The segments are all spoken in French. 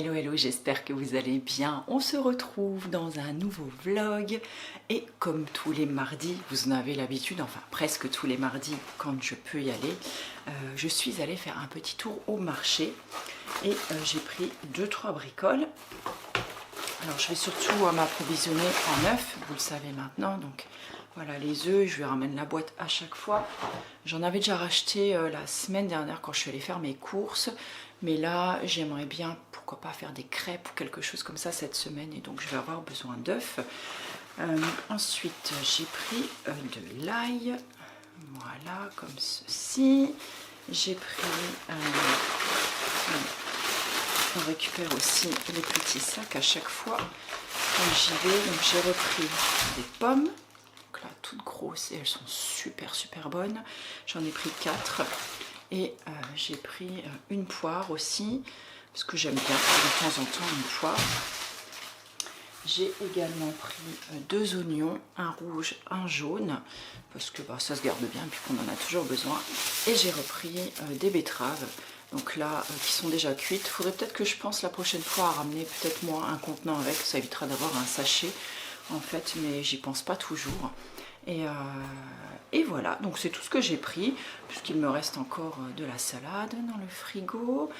Hello hello, j'espère que vous allez bien. On se retrouve dans un nouveau vlog et comme tous les mardis, vous en avez l'habitude, enfin presque tous les mardis quand je peux y aller, je suis allée faire un petit tour au marché et j'ai pris 2-3 bricoles. Alors je vais surtout m'approvisionner en œufs, vous le savez maintenant, donc voilà les œufs, je lui ramène la boîte à chaque fois. J'en avais déjà racheté la semaine dernière quand je suis allée faire mes courses, mais là j'aimerais bien, pourquoi pas faire des crêpes ou quelque chose comme ça cette semaine, et donc je vais avoir besoin d'œufs. Ensuite j'ai pris de l'ail, voilà comme ceci. J'ai pris... on récupère aussi les petits sacs à chaque fois quand j'y vais. Donc j'ai repris des pommes, donc là toutes grosses et elles sont super bonnes. J'en ai pris 4 et j'ai pris une poire aussi parce que j'aime bien de temps en temps une poire. J'ai également pris 2 oignons, un rouge, un jaune, parce que ça se garde bien puis qu'on en a toujours besoin. Et j'ai repris des betteraves, donc là, qui sont déjà cuites. Il faudrait peut-être que je pense la prochaine fois à ramener peut-être moi un contenant avec, ça évitera d'avoir un sachet en fait, mais j'y pense pas toujours. Et voilà, donc c'est tout ce que j'ai pris, puisqu'il me reste encore de la salade dans le frigo.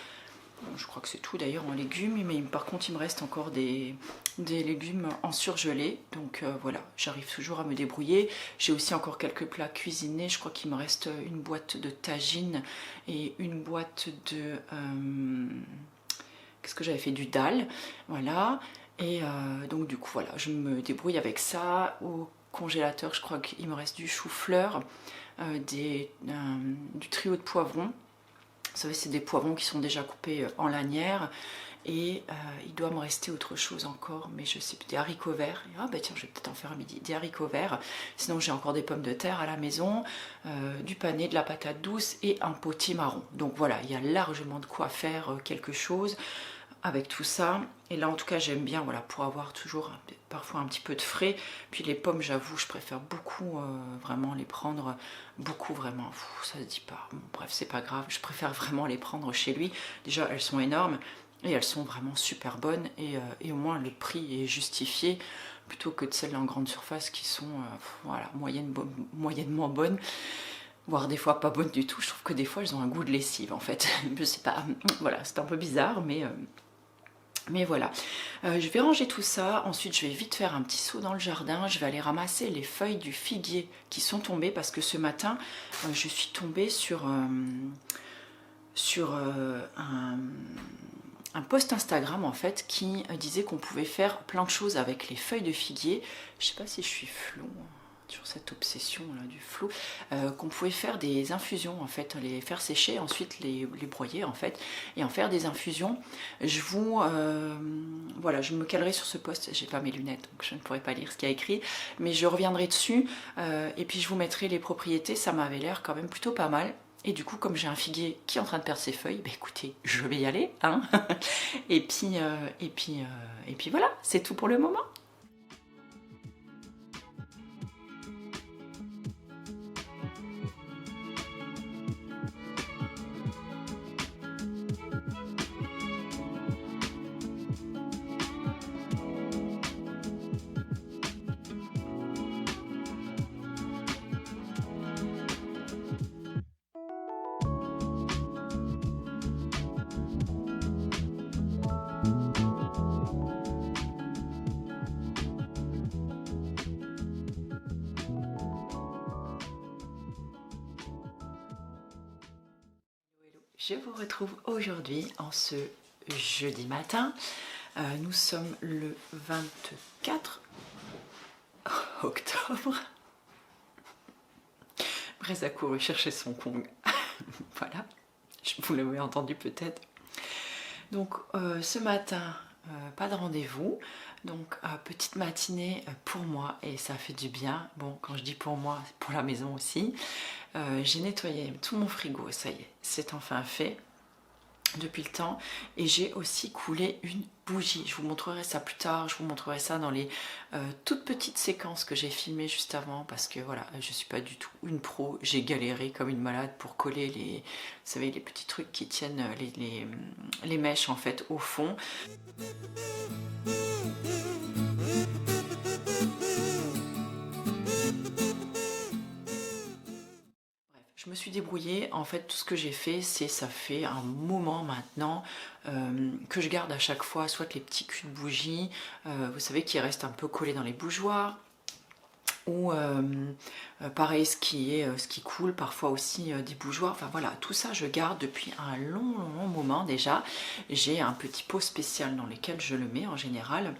Bon, je crois que c'est tout d'ailleurs en légumes, mais par contre il me reste encore des légumes en surgelé, donc voilà, j'arrive toujours à me débrouiller. J'ai aussi encore quelques plats cuisinés, je crois qu'il me reste une boîte de tagine et une boîte de... qu'est-ce que j'avais fait, du dalle, voilà. Et donc du coup voilà, je me débrouille avec ça. Au congélateur, je crois qu'il me reste du chou-fleur, du trio de poivrons. Vous savez, c'est des poivrons qui sont déjà coupés en lanières. Et il doit me rester autre chose encore, mais je sais plus, des haricots verts. Ah bah tiens, je vais peut-être en faire à midi, des haricots verts. Sinon j'ai encore des pommes de terre à la maison, du pané, de la patate douce et un potimarron. Donc voilà, il y a largement de quoi faire quelque chose avec tout ça. Et là en tout cas j'aime bien, voilà, pour avoir toujours parfois un petit peu de frais. Puis les pommes, j'avoue, je préfère beaucoup vraiment les prendre, beaucoup vraiment, ça se dit pas, bon, bref c'est pas grave, je préfère vraiment les prendre chez lui. Déjà elles sont énormes et elles sont vraiment super bonnes, et au moins le prix est justifié plutôt que de celles en grande surface qui sont voilà, moyennement bonnes, voire des fois pas bonnes du tout. Je trouve que des fois elles ont un goût de lessive en fait. Je sais pas, voilà, c'est un peu bizarre, mais voilà, je vais ranger tout ça. Ensuite je vais vite faire un petit saut dans le jardin. Je vais aller ramasser les feuilles du figuier qui sont tombées, parce que ce matin je suis tombée sur un post Instagram en fait qui disait qu'on pouvait faire plein de choses avec les feuilles de figuier. Je sais pas si je suis floue sur cette obsession là du flou, qu'on pouvait faire des infusions en fait, les faire sécher, ensuite les broyer en fait et en faire des infusions. Je vous voilà, je me calerai sur ce post, j'ai pas mes lunettes donc je ne pourrai pas lire ce qu'il y a écrit, mais je reviendrai dessus et puis je vous mettrai les propriétés. Ça m'avait l'air quand même plutôt pas mal. Et du coup, comme j'ai un figuier qui est en train de perdre ses feuilles, bah écoutez, je vais y aller, hein. et puis voilà, c'est tout pour le moment. Je vous retrouve aujourd'hui en ce jeudi matin. Nous sommes le 24 octobre. Brez a couru chercher son Kong. Voilà, vous l'avez entendu peut-être. Donc ce matin, pas de rendez-vous. Donc petite matinée pour moi, et ça fait du bien. Bon, quand je dis pour moi, c'est pour la maison aussi. J'ai nettoyé tout mon frigo, ça y est, c'est enfin fait. depuis le temps. Et j'ai aussi coulé une bougie. Je vous montrerai ça plus tard, je vous montrerai ça dans les toutes petites séquences que j'ai filmées juste avant, parce que voilà, je suis pas du tout une pro. J'ai galéré comme une malade pour coller les, vous savez, les petits trucs qui tiennent les mèches en fait au fond. Je me suis débrouillée, en fait tout ce que j'ai fait, c'est ça fait un moment maintenant que je garde à chaque fois soit les petits culs de bougie, vous savez, qui restent un peu collés dans les bougeoirs, ou pareil ce qui coule, parfois aussi des bougeoirs, enfin voilà, tout ça je garde depuis un long moment déjà. J'ai un petit pot spécial dans lequel je le mets en général.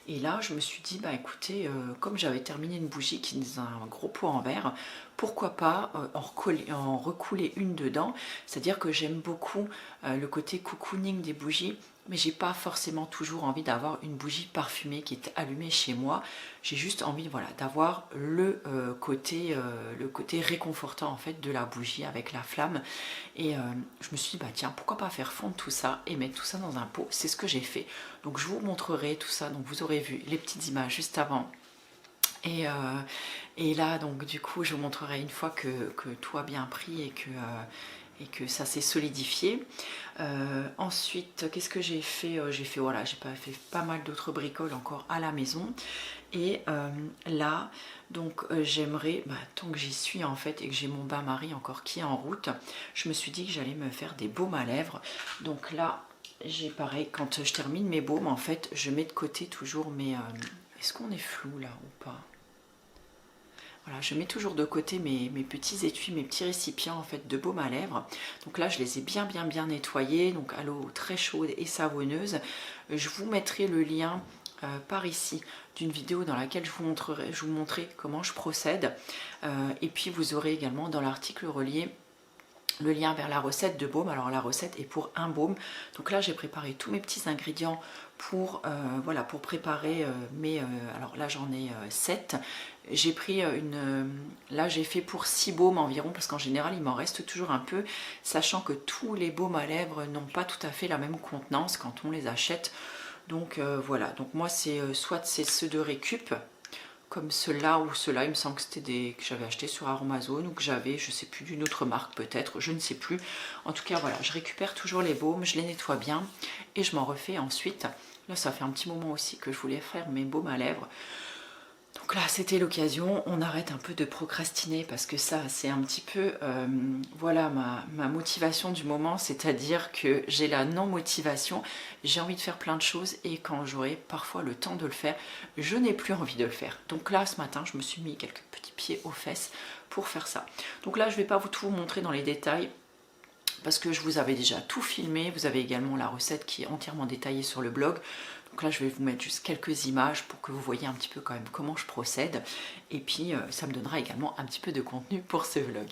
Et là, je me suis dit, bah écoutez, comme j'avais terminé une bougie qui est dans un gros pot en verre, pourquoi pas en recouler une dedans. C'est-à-dire que j'aime beaucoup le côté cocooning des bougies, mais j'ai pas forcément toujours envie d'avoir une bougie parfumée qui est allumée chez moi. J'ai juste envie, voilà, d'avoir le côté réconfortant en fait de la bougie avec la flamme. Et je me suis dit, bah tiens, pourquoi pas faire fondre tout ça et mettre tout ça dans un pot. C'est ce que j'ai fait. Donc je vous montrerai tout ça. Donc vous aurez vu les petites images juste avant. Et là, donc du coup, je vous montrerai une fois que tout a bien pris et que ça s'est solidifié. Ensuite, qu'est-ce que j'ai fait? Voilà, j'ai fait pas mal d'autres bricoles encore à la maison. Et là, donc j'aimerais, bah, tant que j'y suis en fait et que j'ai mon bain-marie encore qui est en route, je me suis dit que j'allais me faire des baumes à lèvres. Donc là, j'ai pareil, quand je termine mes baumes, en fait, je mets de côté toujours mes... Est-ce qu'on est flou là ou pas? Voilà, je mets toujours de côté mes petits étuis, mes petits récipients en fait de baume à lèvres. Donc là, je les ai bien nettoyés, donc à l'eau très chaude et savonneuse. Je vous mettrai le lien par ici d'une vidéo dans laquelle je vous montrerai comment je procède. Et puis vous aurez également dans l'article relié le lien vers la recette de baume. Alors la recette est pour un baume. Donc là j'ai préparé tous mes petits ingrédients pour, voilà, pour préparer alors là j'en ai 7. J'ai pris là j'ai fait pour 6 baumes environ, parce qu'en général il m'en reste toujours un peu, sachant que tous les baumes à lèvres n'ont pas tout à fait la même contenance quand on les achète. Donc voilà, donc moi c'est soit c'est ceux de récup, comme ceux-là ou ceux-là, il me semble que c'était des que j'avais acheté sur Aromazone, ou que j'avais, je sais plus, d'une autre marque peut-être, je ne sais plus. En tout cas voilà, je récupère toujours les baumes, je les nettoie bien et je m'en refais ensuite. Là ça fait un petit moment aussi que je voulais faire mes baumes à lèvres. Donc là c'était l'occasion, on arrête un peu de procrastiner, parce que ça c'est un petit peu voilà ma motivation du moment, c'est-à-dire que j'ai la non-motivation, j'ai envie de faire plein de choses et quand j'aurai parfois le temps de le faire, je n'ai plus envie de le faire. Donc là ce matin je me suis mis quelques petits pieds aux fesses pour faire ça. Donc là je ne vais pas tout vous montrer dans les détails, parce que je vous avais déjà tout filmé. Vous avez également la recette qui est entièrement détaillée sur le blog. Donc là je vais vous mettre juste quelques images pour que vous voyez un petit peu quand même comment je procède, et puis ça me donnera également un petit peu de contenu pour ce vlog.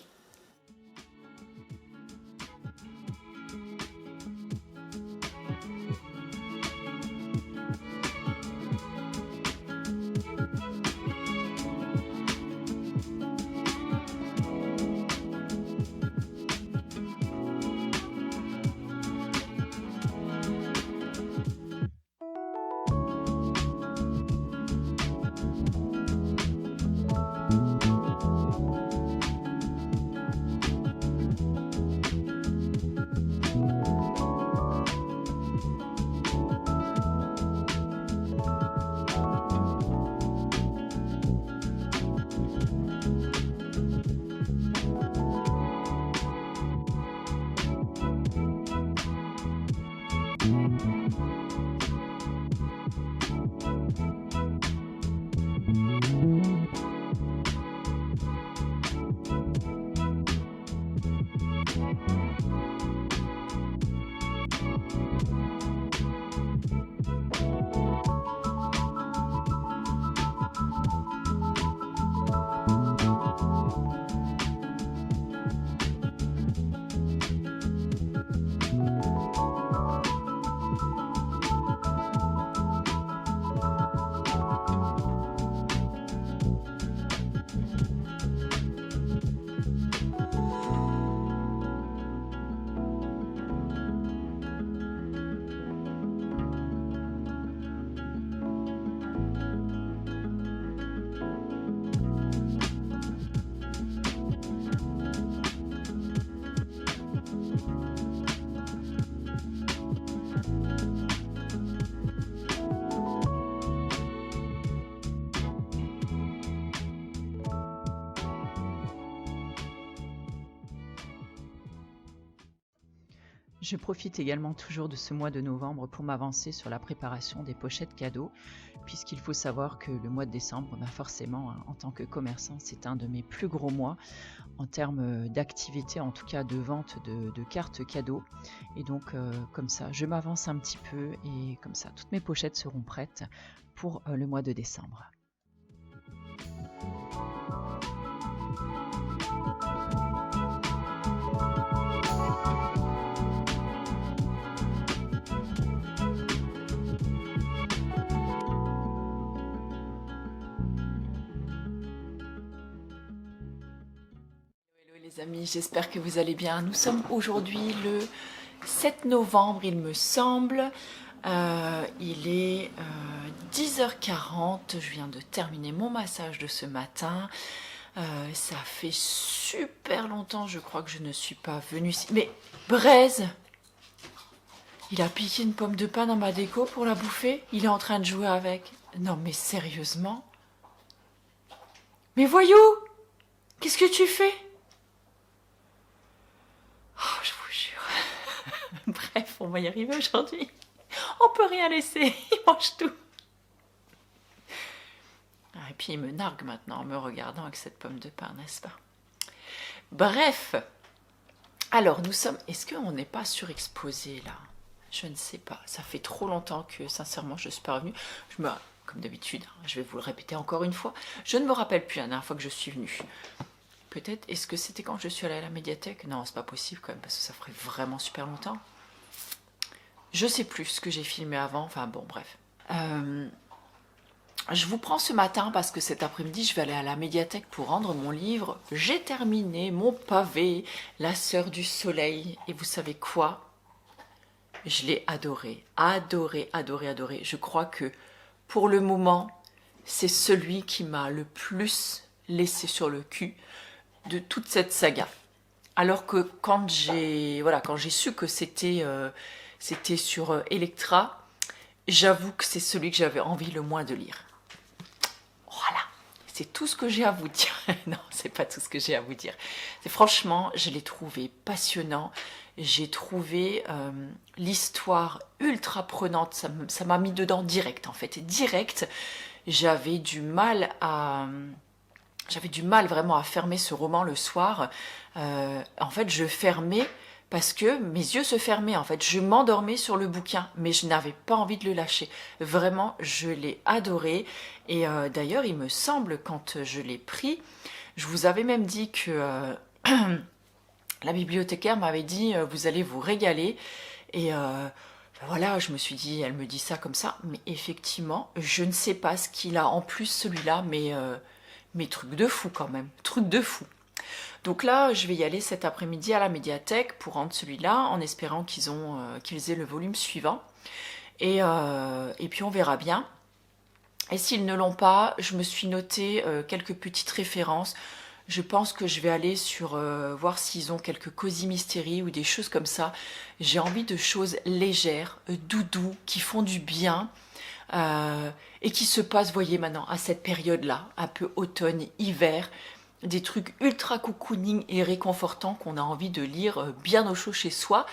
Je profite également toujours de ce mois de novembre pour m'avancer sur la préparation des pochettes cadeaux, puisqu'il faut savoir que le mois de décembre, forcément, en tant que commerçant, c'est un de mes plus gros mois en termes d'activité, en tout cas de vente de cartes cadeaux. Et donc, comme ça, je m'avance un petit peu et comme ça, toutes mes pochettes seront prêtes pour le mois de décembre. Hello les amis, j'espère que vous allez bien. Nous sommes aujourd'hui le 7 novembre, il me semble. Il est 10h40, je viens de terminer mon massage de ce matin. Ça fait super longtemps, je crois que je ne suis pas venue ici. Mais Braise, il a piqué une pomme de pain dans ma déco pour la bouffer. Il est en train de jouer avec. Non mais sérieusement? Mais voyou, qu'est-ce que tu fais? Oh, je vous jure. Bref, on va y arriver aujourd'hui. On peut rien laisser, il mange tout. Et puis il me nargue maintenant en me regardant avec cette pomme de pain, n'est-ce pas? Bref, alors nous sommes... Est-ce qu'on n'est pas surexposé là? Je ne sais pas, ça fait trop longtemps que sincèrement je ne suis pas revenue. Comme d'habitude, je vais vous le répéter encore une fois, je ne me rappelle plus la dernière fois que je suis venue. Peut-être, est-ce que c'était quand je suis allée à la médiathèque? Non, c'est pas possible quand même, parce que ça ferait vraiment super longtemps. Je sais plus ce que j'ai filmé avant, enfin bon, bref. Je vous prends ce matin parce que cet après-midi, je vais aller à la médiathèque pour rendre mon livre. J'ai terminé mon pavé, La Sœur du Soleil. Et vous savez quoi? Je l'ai adoré, adoré, adoré, adoré. Je crois que pour le moment, c'est celui qui m'a le plus laissé sur le cul de toute cette saga. Alors que quand j'ai su que c'était sur Electra, j'avoue que c'est celui que j'avais envie le moins de lire. Voilà, c'est tout ce que j'ai à vous dire. Non, c'est pas tout ce que j'ai à vous dire. Franchement, je l'ai trouvé passionnant. J'ai trouvé l'histoire ultra prenante. Ça m'a mis dedans direct, en fait. Direct, j'avais du mal vraiment à fermer ce roman le soir. En fait, je fermais parce que mes yeux se fermaient. En fait, je m'endormais sur le bouquin, mais je n'avais pas envie de le lâcher. Vraiment, je l'ai adoré. Et d'ailleurs, il me semble, quand je l'ai pris, je vous avais même dit que la bibliothécaire m'avait dit vous allez vous régaler. Et voilà, je me suis dit, elle me dit ça comme ça, mais effectivement, je ne sais pas ce qu'il a en plus celui-là, mais truc de fou quand même, truc de fou. Donc là, je vais y aller cet après-midi à la médiathèque pour rendre celui-là, en espérant qu'ils aient le volume suivant. Et puis on verra bien. Et s'ils ne l'ont pas, je me suis noté quelques petites références. Je pense que je vais aller voir s'ils ont quelques cosy mystery ou des choses comme ça. J'ai envie de choses légères, doudou, qui font du bien. Et qui se passent, voyez maintenant, à cette période-là, un peu automne, hiver, des trucs ultra cocooning et réconfortants qu'on a envie de lire bien au chaud chez soi,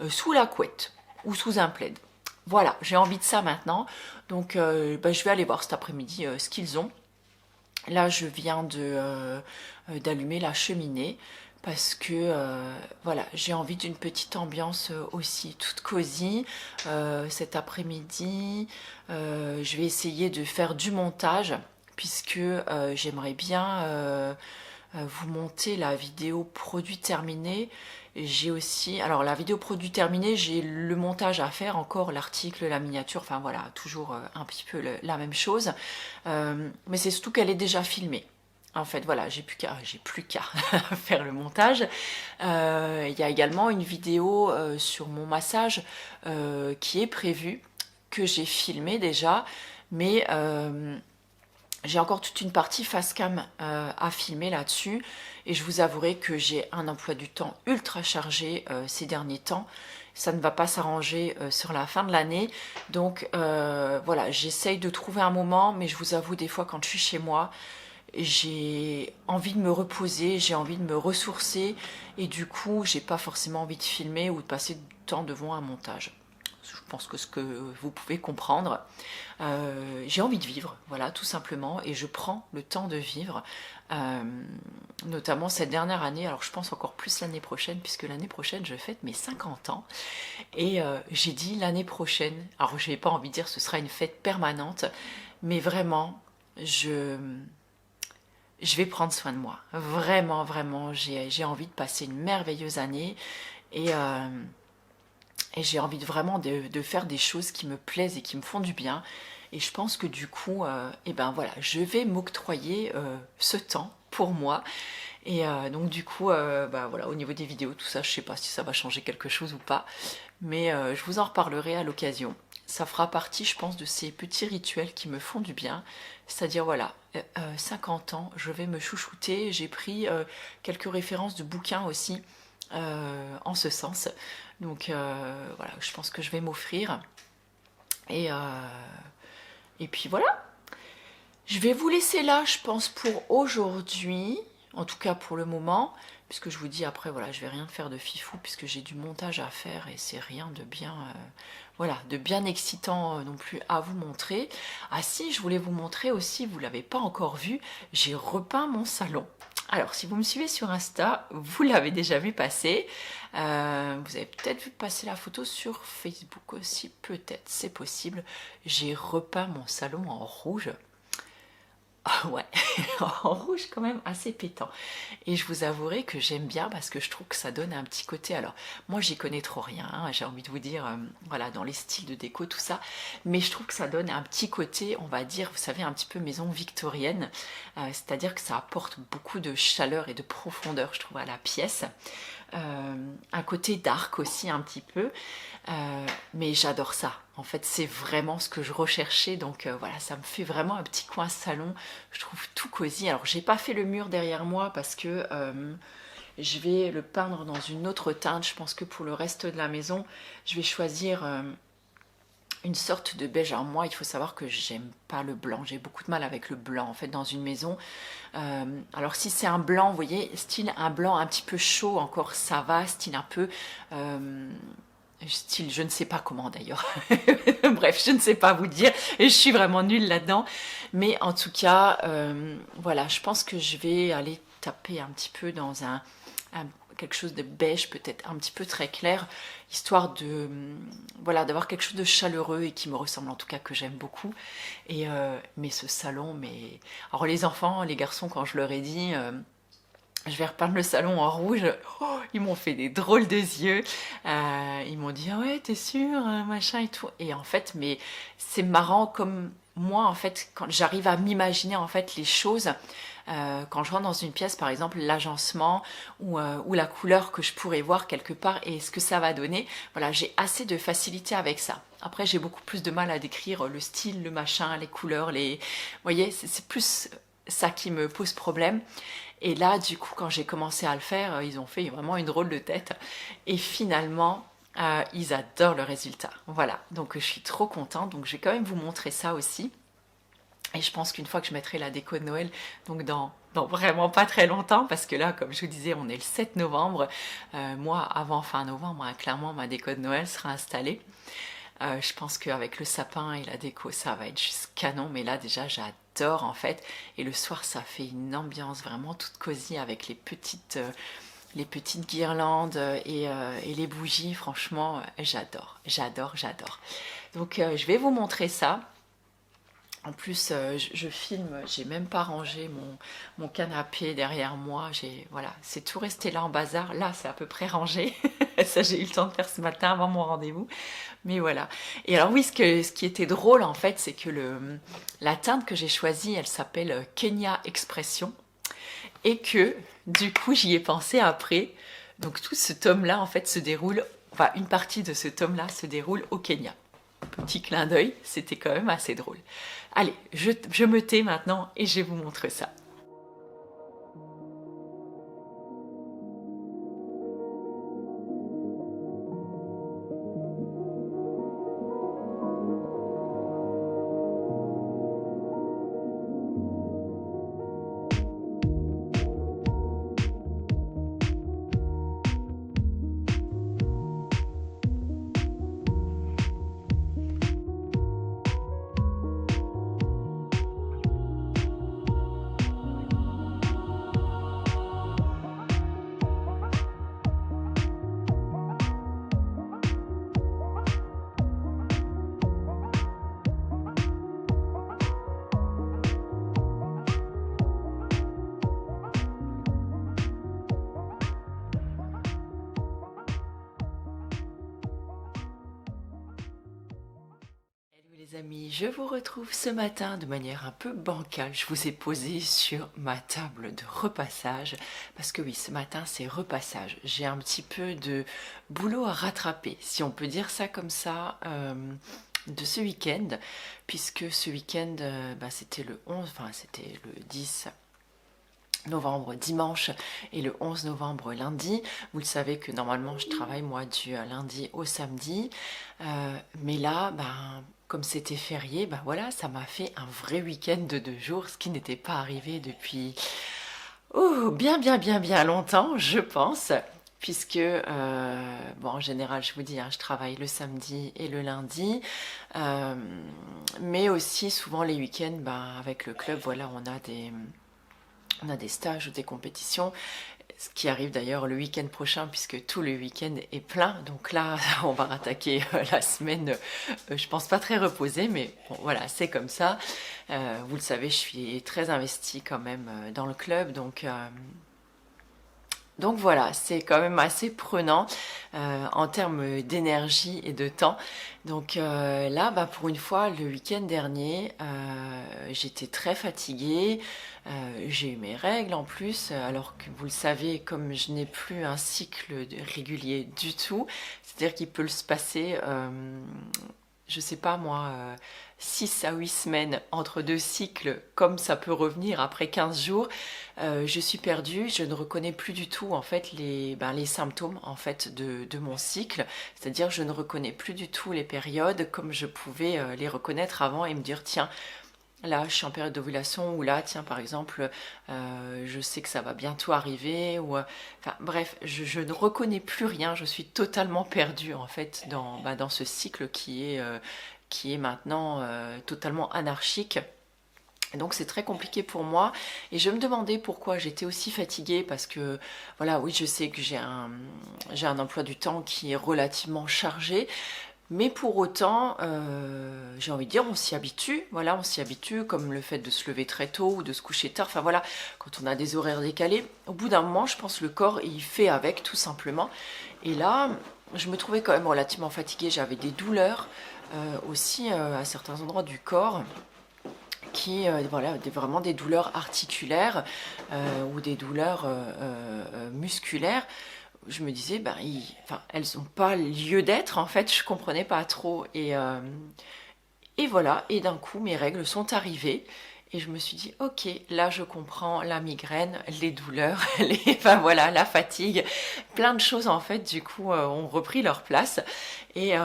sous la couette ou sous un plaid. Voilà, j'ai envie de ça maintenant, donc je vais aller voir cet après-midi ce qu'ils ont. Là, je viens d'allumer la cheminée parce que voilà, j'ai envie d'une petite ambiance aussi toute cosy. Cet après-midi, je vais essayer de faire du montage puisque j'aimerais bien vous monter la vidéo produit terminé. J'ai aussi, alors la vidéo produit terminée, j'ai le montage à faire encore, l'article, la miniature, enfin voilà, toujours un petit peu la même chose. Mais c'est surtout qu'elle est déjà filmée. En fait, voilà, j'ai plus qu'à faire le montage. Il y a également une vidéo sur mon massage qui est prévue, que j'ai filmée déjà, mais j'ai encore toute une partie face cam à filmer là-dessus. Et je vous avouerai que j'ai un emploi du temps ultra chargé ces derniers temps. Ça ne va pas s'arranger sur la fin de l'année. Donc voilà, j'essaye de trouver un moment, mais je vous avoue, des fois, quand je suis chez moi, j'ai envie de me reposer, j'ai envie de me ressourcer et du coup j'ai pas forcément envie de filmer ou de passer du temps devant un montage. Je pense que ce que vous pouvez comprendre, j'ai envie de vivre, voilà, tout simplement, et je prends le temps de vivre, euh, notamment cette dernière année. Alors je pense encore plus l'année prochaine, puisque l'année prochaine je fête mes 50 ans, et j'ai dit l'année prochaine, alors j'ai pas envie de dire ce sera une fête permanente, mais vraiment, je vais prendre soin de moi. Vraiment, vraiment, j'ai envie de passer une merveilleuse année, et, euh, et j'ai envie vraiment de faire des choses qui me plaisent et qui me font du bien. Et je pense que du coup, eh ben voilà, je vais m'octroyer ce temps pour moi. Et donc du coup, bah voilà, au niveau des vidéos, tout ça, je sais pas si ça va changer quelque chose ou pas, mais je vous en reparlerai à l'occasion. Ça fera partie, je pense, de ces petits rituels qui me font du bien. C'est-à-dire, voilà, 50 ans, je vais me chouchouter. J'ai pris quelques références de bouquins aussi en ce sens. Donc voilà, je pense que je vais m'offrir. Et, et puis voilà, je vais vous laisser là, je pense, pour aujourd'hui, en tout cas pour le moment, puisque je vous dis après, voilà, je vais rien faire de fifou, puisque j'ai du montage à faire et c'est rien de bien, voilà, de bien excitant non plus à vous montrer. Ah si, je voulais vous montrer aussi, vous l'avez pas encore vu, j'ai repeint mon salon. Alors, si vous me suivez sur Insta, vous l'avez déjà vu passer. Vous avez peut-être vu passer la photo sur Facebook aussi, peut-être, c'est possible. J'ai repeint mon salon en rouge. Ah ouais, en rouge quand même assez pétant. Et je vous avouerai que j'aime bien parce que je trouve que ça donne un petit côté. Alors, moi j'y connais trop rien, hein, j'ai envie de vous dire, voilà, dans les styles de déco, tout ça. Mais je trouve que ça donne un petit côté, on va dire, vous savez, un petit peu maison victorienne. C'est-à-dire que ça apporte beaucoup de chaleur et de profondeur, je trouve, à la pièce. Un côté dark aussi un petit peu. Mais j'adore ça. En fait, c'est vraiment ce que je recherchais. Donc voilà, ça me fait vraiment un petit coin salon. Je trouve tout cosy. Alors, j'ai pas fait le mur derrière moi parce que je vais le peindre dans une autre teinte. Je pense que pour le reste de la maison, je vais choisir une sorte de beige. Alors moi, il faut savoir que j'aime pas le blanc. J'ai beaucoup de mal avec le blanc en fait dans une maison. Alors si c'est un blanc, vous voyez, style un blanc un petit peu chaud, encore ça va. Style un peu style je ne sais pas comment d'ailleurs. Bref, je ne sais pas vous dire, je suis vraiment nulle là-dedans, mais en tout cas voilà, je pense que je vais aller taper un petit peu dans quelque chose de beige, peut-être un petit peu très clair, histoire de voilà, d'avoir quelque chose de chaleureux et qui me ressemble, en tout cas que j'aime beaucoup. Et mais ce salon, mais alors les enfants, les garçons, quand je leur ai dit je vais repeindre le salon en rouge, oh, ils m'ont fait des drôles de yeux. Ils m'ont dit ah ouais, t'es sûr, machin et tout. Et en fait, mais c'est marrant comme moi en fait quand j'arrive à m'imaginer en fait les choses. Quand je rentre dans une pièce, par exemple, l'agencement ou la couleur que je pourrais voir quelque part et ce que ça va donner, voilà, j'ai assez de facilité avec ça. Après, j'ai beaucoup plus de mal à décrire le style, le machin, les couleurs, les... Vous voyez, c'est plus ça qui me pose problème. Et là, du coup, quand j'ai commencé à le faire, ils ont fait vraiment une drôle de tête. Et finalement, ils adorent le résultat. Voilà, donc je suis trop contente. Donc je vais quand même vous montrer ça aussi. Et je pense qu'une fois que je mettrai la déco de Noël, donc dans vraiment pas très longtemps, parce que là, comme je vous disais, on est le 7 novembre. Moi, avant fin novembre, hein, clairement, ma déco de Noël sera installée. Je pense qu'avec le sapin et la déco, ça va être juste canon. Mais là, déjà, j'adore en fait. Et le soir, ça fait une ambiance vraiment toute cosy avec les petites guirlandes et les bougies. Franchement, j'adore, j'adore, j'adore. Donc, je vais vous montrer ça. En plus, je filme, j'ai même pas rangé mon canapé derrière moi. Voilà, c'est tout resté là en bazar. Là, c'est à peu près rangé. Ça, j'ai eu le temps de faire ce matin avant mon rendez-vous. Mais voilà. Et alors oui, ce qui était drôle en fait, c'est que la teinte que j'ai choisie, elle s'appelle Kenya Expression. Et que du coup, j'y ai pensé après. Donc tout ce tome-là, en fait, se déroule, enfin une partie de ce tome-là se déroule au Kenya. Petit clin d'œil, c'était quand même assez drôle. Allez, je me tais maintenant et je vais vous montrer ça. Les amis, je vous retrouve ce matin de manière un peu bancale. Je vous ai posé sur ma table de repassage parce que oui, ce matin c'est repassage. J'ai un petit peu de boulot à rattraper, si on peut dire ça comme ça, de ce week-end, puisque ce week-end, c'était le 11, enfin c'était le 10 novembre dimanche et le 11 novembre lundi. Vous le savez que normalement je travaille moi du lundi au samedi, mais là comme c'était férié, voilà, ça m'a fait un vrai week-end de 2 jours, ce qui n'était pas arrivé depuis bien longtemps, je pense. Puisque, en général, je vous dis, hein, je travaille le samedi et le lundi, mais aussi souvent les week-ends, avec le club, voilà, on a des stages ou des compétitions, ce qui arrive d'ailleurs le week-end prochain puisque tout le week-end est plein. Donc là, on va rattaquer la semaine, je pense pas très reposée, mais bon, voilà, c'est comme ça. Vous le savez, je suis très investie quand même dans le club, donc voilà, c'est quand même assez prenant en termes d'énergie et de temps. Donc là, pour une fois, le week-end dernier, j'étais très fatiguée. J'ai eu mes règles en plus, alors que vous le savez, comme je n'ai plus un cycle régulier du tout, c'est-à-dire qu'il peut se passer, je sais pas moi, 6 à 8 semaines entre deux cycles, comme ça peut revenir après 15 jours, je suis perdue, je ne reconnais plus du tout en fait les symptômes en fait de mon cycle, c'est-à-dire je ne reconnais plus du tout les périodes comme je pouvais les reconnaître avant et me dire tiens, là je suis en période d'ovulation, ou là tiens par exemple je sais que ça va bientôt arriver, ou enfin bref, je ne reconnais plus rien, je suis totalement perdue en fait dans ce cycle qui est maintenant totalement anarchique. Donc c'est très compliqué pour moi et je me demandais pourquoi j'étais aussi fatiguée, parce que voilà, oui, je sais que j'ai un emploi du temps qui est relativement chargé, mais pour autant j'ai envie de dire on s'y habitue, voilà, on s'y habitue, comme le fait de se lever très tôt ou de se coucher tard, enfin voilà, quand on a des horaires décalés, au bout d'un moment je pense le corps il fait avec tout simplement. Et là je me trouvais quand même relativement fatiguée, j'avais des douleurs aussi à certains endroits du corps, qui voilà, vraiment des douleurs articulaires ou des douleurs musculaires. Je me disais enfin, elles n'ont pas lieu d'être en fait, je comprenais pas trop, et voilà, et d'un coup mes règles sont arrivées et je me suis dit ok, là je comprends la migraine, les douleurs, enfin voilà, la fatigue, plein de choses en fait du coup ont repris leur place, et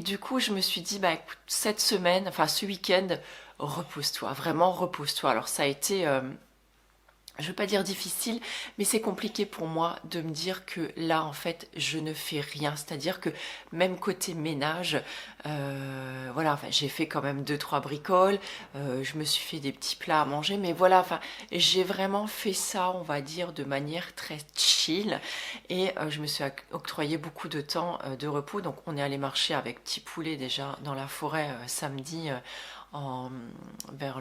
du coup je me suis dit écoute, cette semaine, enfin ce week-end, repose-toi, vraiment repose-toi. Alors ça a été je veux pas dire difficile, mais c'est compliqué pour moi de me dire que là, en fait, je ne fais rien. C'est-à-dire que même côté ménage, voilà, enfin, j'ai fait quand même 2-3 bricoles, je me suis fait des petits plats à manger, mais voilà, enfin, j'ai vraiment fait ça, on va dire, de manière très chill, et je me suis octroyé beaucoup de temps de repos. Donc, on est allé marcher avec Petit Poulet déjà dans la forêt samedi vers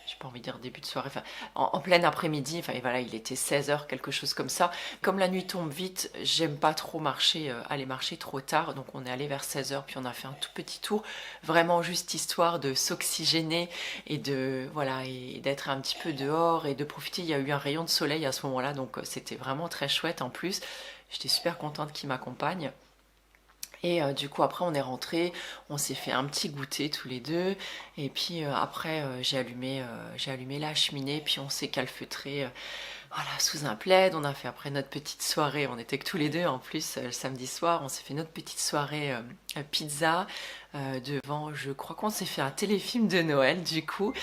j'ai pas envie de dire début de soirée, enfin, en plein après-midi, enfin, et voilà, il était 16 h, quelque chose comme ça. Comme la nuit tombe vite, j'aime pas trop aller marcher trop tard, donc on est allé vers 16 h, puis on a fait un tout petit tour, vraiment juste histoire de s'oxygéner et voilà, et d'être un petit peu dehors et de profiter. Il y a eu un rayon de soleil à ce moment-là, donc c'était vraiment très chouette en plus. J'étais super contente qu'il m'accompagne. Et du coup après on est rentré, on s'est fait un petit goûter tous les deux, et puis après j'ai allumé la cheminée, puis on s'est calfeutré voilà, sous un plaid. On a fait après notre petite soirée, on était que tous les deux en plus le samedi soir, on s'est fait notre petite soirée pizza devant, je crois qu'on s'est fait un téléfilm de Noël du coup.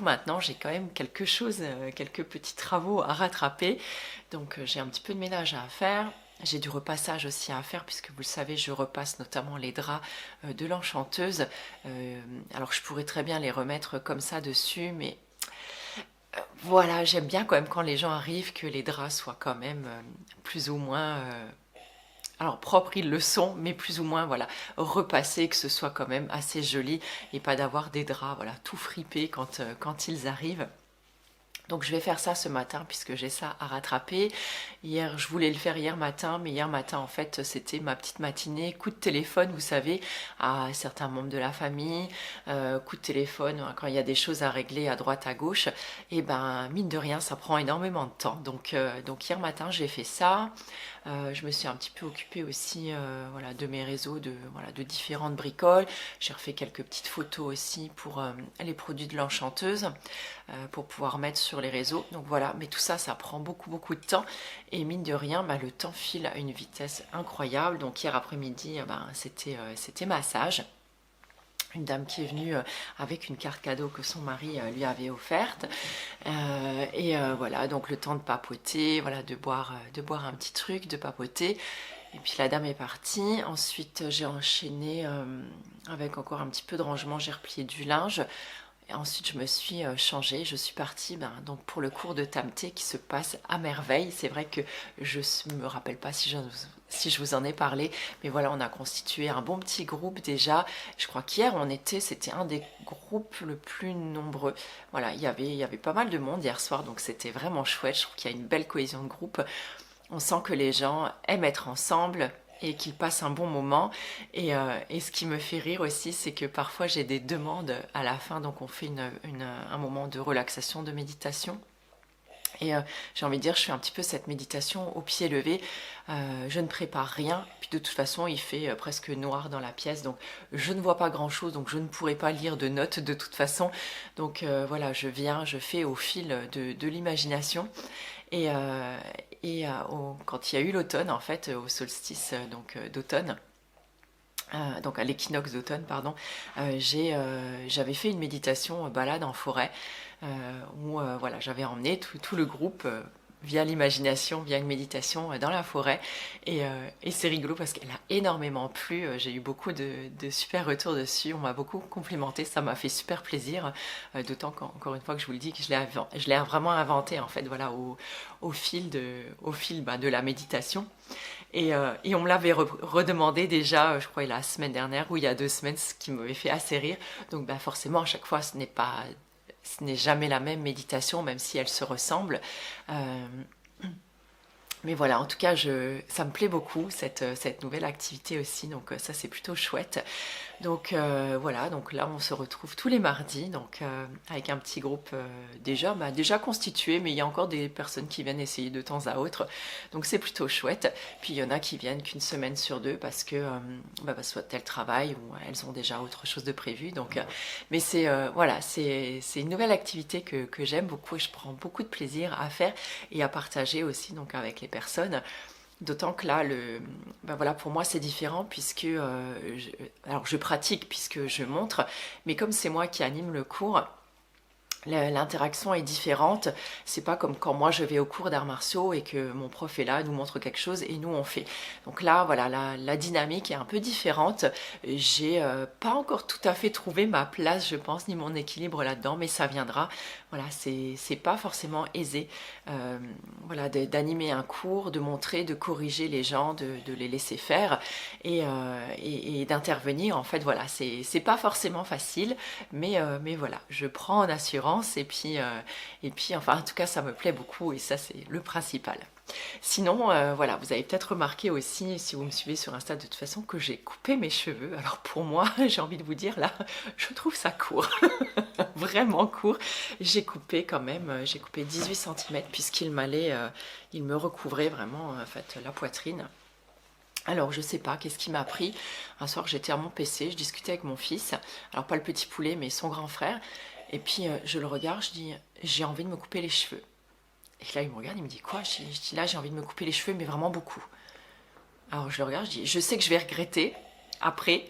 Maintenant, j'ai quand même quelque chose, quelques petits travaux à rattraper. Donc, j'ai un petit peu de ménage à faire. J'ai du repassage aussi à faire puisque vous le savez, je repasse notamment les draps de l'enchanteuse. Alors, je pourrais très bien les remettre comme ça dessus, mais voilà, j'aime bien quand même quand les gens arrivent que les draps soient quand même plus ou moins... alors propres ils le sont, mais plus ou moins voilà repassés, que ce soit quand même assez joli et pas d'avoir des draps voilà tout fripés quand ils arrivent. Donc je vais faire ça ce matin puisque j'ai ça à rattraper. Hier, je voulais le faire hier matin, mais hier matin en fait c'était ma petite matinée, coup de téléphone, vous savez, à certains membres de la famille, coup de téléphone quand il y a des choses à régler à droite à gauche, et ben mine de rien ça prend énormément de temps. Donc hier matin j'ai fait ça. Je me suis un petit peu occupée aussi voilà, de mes réseaux, de différentes bricoles. J'ai refait quelques petites photos aussi pour les produits de l'enchanteuse pour pouvoir mettre sur les réseaux. Donc voilà, mais tout ça, ça prend beaucoup de temps. Et mine de rien, bah, le temps file à une vitesse incroyable. Donc hier après-midi, c'était massage. Une dame qui est venue avec une carte cadeau que son mari lui avait offerte. Voilà, donc le temps de papoter, voilà, de boire un petit truc, de papoter. Et puis la dame est partie. Ensuite, j'ai enchaîné avec encore un petit peu de rangement. J'ai replié du linge. Et ensuite, je me suis changée. Je suis partie donc pour le cours de Tamté qui se passe à merveille. C'est vrai que je ne me rappelle pas si je vous en ai parlé. Mais voilà, on a constitué un bon petit groupe déjà. Je crois qu'hier, c'était un des groupes le plus nombreux. Voilà, il y avait pas mal de monde hier soir. Donc c'était vraiment chouette. Je trouve qu'il y a une belle cohésion de groupe. On sent que les gens aiment être ensemble et qu'ils passent un bon moment. Et ce qui me fait rire aussi, c'est que parfois j'ai des demandes à la fin, donc on fait un moment de relaxation, de méditation. Et j'ai envie de dire, je fais un petit peu cette méditation au pied levé. Je ne prépare rien. Puis de toute façon, il fait presque noir dans la pièce. Donc je ne vois pas grand-chose. Donc je ne pourrai pas lire de notes de toute façon. Donc voilà, je fais au fil de l'imagination. Et, quand il y a eu l'automne, en fait, au solstice d'automne, donc à l'équinoxe d'automne, pardon, j'avais fait une méditation balade en forêt où voilà, j'avais emmené tout le groupe via l'imagination, via une méditation dans la forêt. Et c'est rigolo parce qu'elle a énormément plu. J'ai eu beaucoup de super retours dessus. On m'a beaucoup complimenté. Ça m'a fait super plaisir. D'autant qu'encore une fois que je vous le dis, que je l'ai vraiment inventé en fait, voilà, au fil de la méditation. Et on me l'avait redemandé déjà, je crois, la semaine dernière ou il y a 2 semaines, ce qui m'avait fait assez rire. Donc bah, forcément, à chaque fois, ce n'est jamais la même méditation, même si elles se ressemblent. Mais voilà, en tout cas, ça me plaît beaucoup, cette nouvelle activité aussi. Donc ça, c'est plutôt chouette. Donc voilà, donc là on se retrouve tous les mardis, donc avec un petit groupe déjà constitué, mais il y a encore des personnes qui viennent essayer de temps à autre, donc c'est plutôt chouette. Puis il y en a qui viennent qu'une semaine sur 2 parce que soit elles travaillent ou elles ont déjà autre chose de prévu. Donc, mais voilà, c'est une nouvelle activité que j'aime beaucoup et je prends beaucoup de plaisir à faire et à partager aussi donc avec les personnes. D'autant que là, voilà, pour moi c'est différent puisque alors je pratique puisque je montre, mais comme c'est moi qui anime le cours, l'interaction est différente. C'est pas comme quand moi je vais au cours d'arts martiaux et que mon prof est là, nous montre quelque chose et nous on fait. Donc là, voilà, la dynamique est un peu différente. J'ai pas encore tout à fait trouvé ma place, je pense, ni mon équilibre là-dedans, mais ça viendra. Voilà, c'est pas forcément aisé voilà, d'animer un cours, de montrer, de corriger les gens, de les laisser faire et d'intervenir. En fait, voilà, c'est pas forcément facile, mais voilà, je prends en assurance et puis enfin, en tout cas, ça me plaît beaucoup et ça, c'est le principal. Sinon, voilà, vous avez peut-être remarqué aussi, si vous me suivez sur Insta de toute façon, que j'ai coupé mes cheveux. Alors pour moi, j'ai envie de vous dire, là, je trouve ça court. Vraiment court. J'ai coupé quand même, j'ai coupé 18 cm puisqu'il il me recouvrait vraiment, en fait, la poitrine. Alors je sais pas, qu'est-ce qui m'a pris. Un soir j'étais à mon PC, je discutais avec mon fils, alors pas le petit poulet mais son grand frère, et puis je le regarde, je dis j'ai envie de me couper les cheveux. Et là il me regarde, il me dit quoi? Je dis là j'ai envie de me couper les cheveux mais vraiment beaucoup. Alors je le regarde, je dis je sais que je vais regretter après,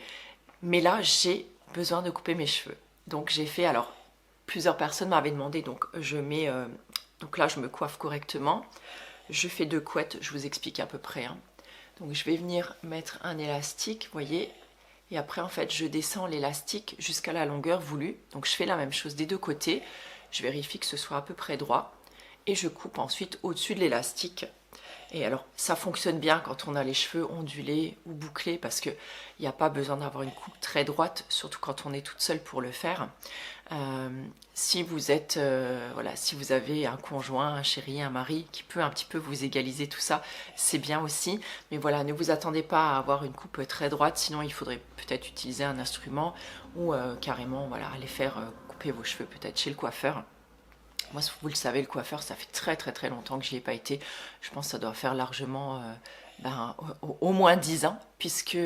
mais là j'ai besoin de couper mes cheveux. Donc j'ai fait alors plusieurs personnes m'avaient demandé, donc donc là je me coiffe correctement, je fais 2 couettes, je vous explique à peu près, hein. Donc je vais venir mettre un élastique, vous voyez, et après en fait je descends l'élastique jusqu'à la longueur voulue, donc je fais la même chose des 2 côtés, je vérifie que ce soit à peu près droit, et je coupe ensuite au-dessus de l'élastique. Et alors, ça fonctionne bien quand on a les cheveux ondulés ou bouclés parce qu'il n'y a pas besoin d'avoir une coupe très droite, surtout quand on est toute seule pour le faire. Si vous êtes, voilà, si vous avez un conjoint, un chéri, un mari qui peut un petit peu vous égaliser tout ça, c'est bien aussi. Mais voilà, ne vous attendez pas à avoir une coupe très droite, sinon il faudrait peut-être utiliser un instrument ou carrément voilà, aller faire couper vos cheveux peut-être chez le coiffeur. Moi, vous le savez, le coiffeur, ça fait très très très longtemps que j'y ai pas été. Je pense que ça doit faire largement au moins 10 ans, puisque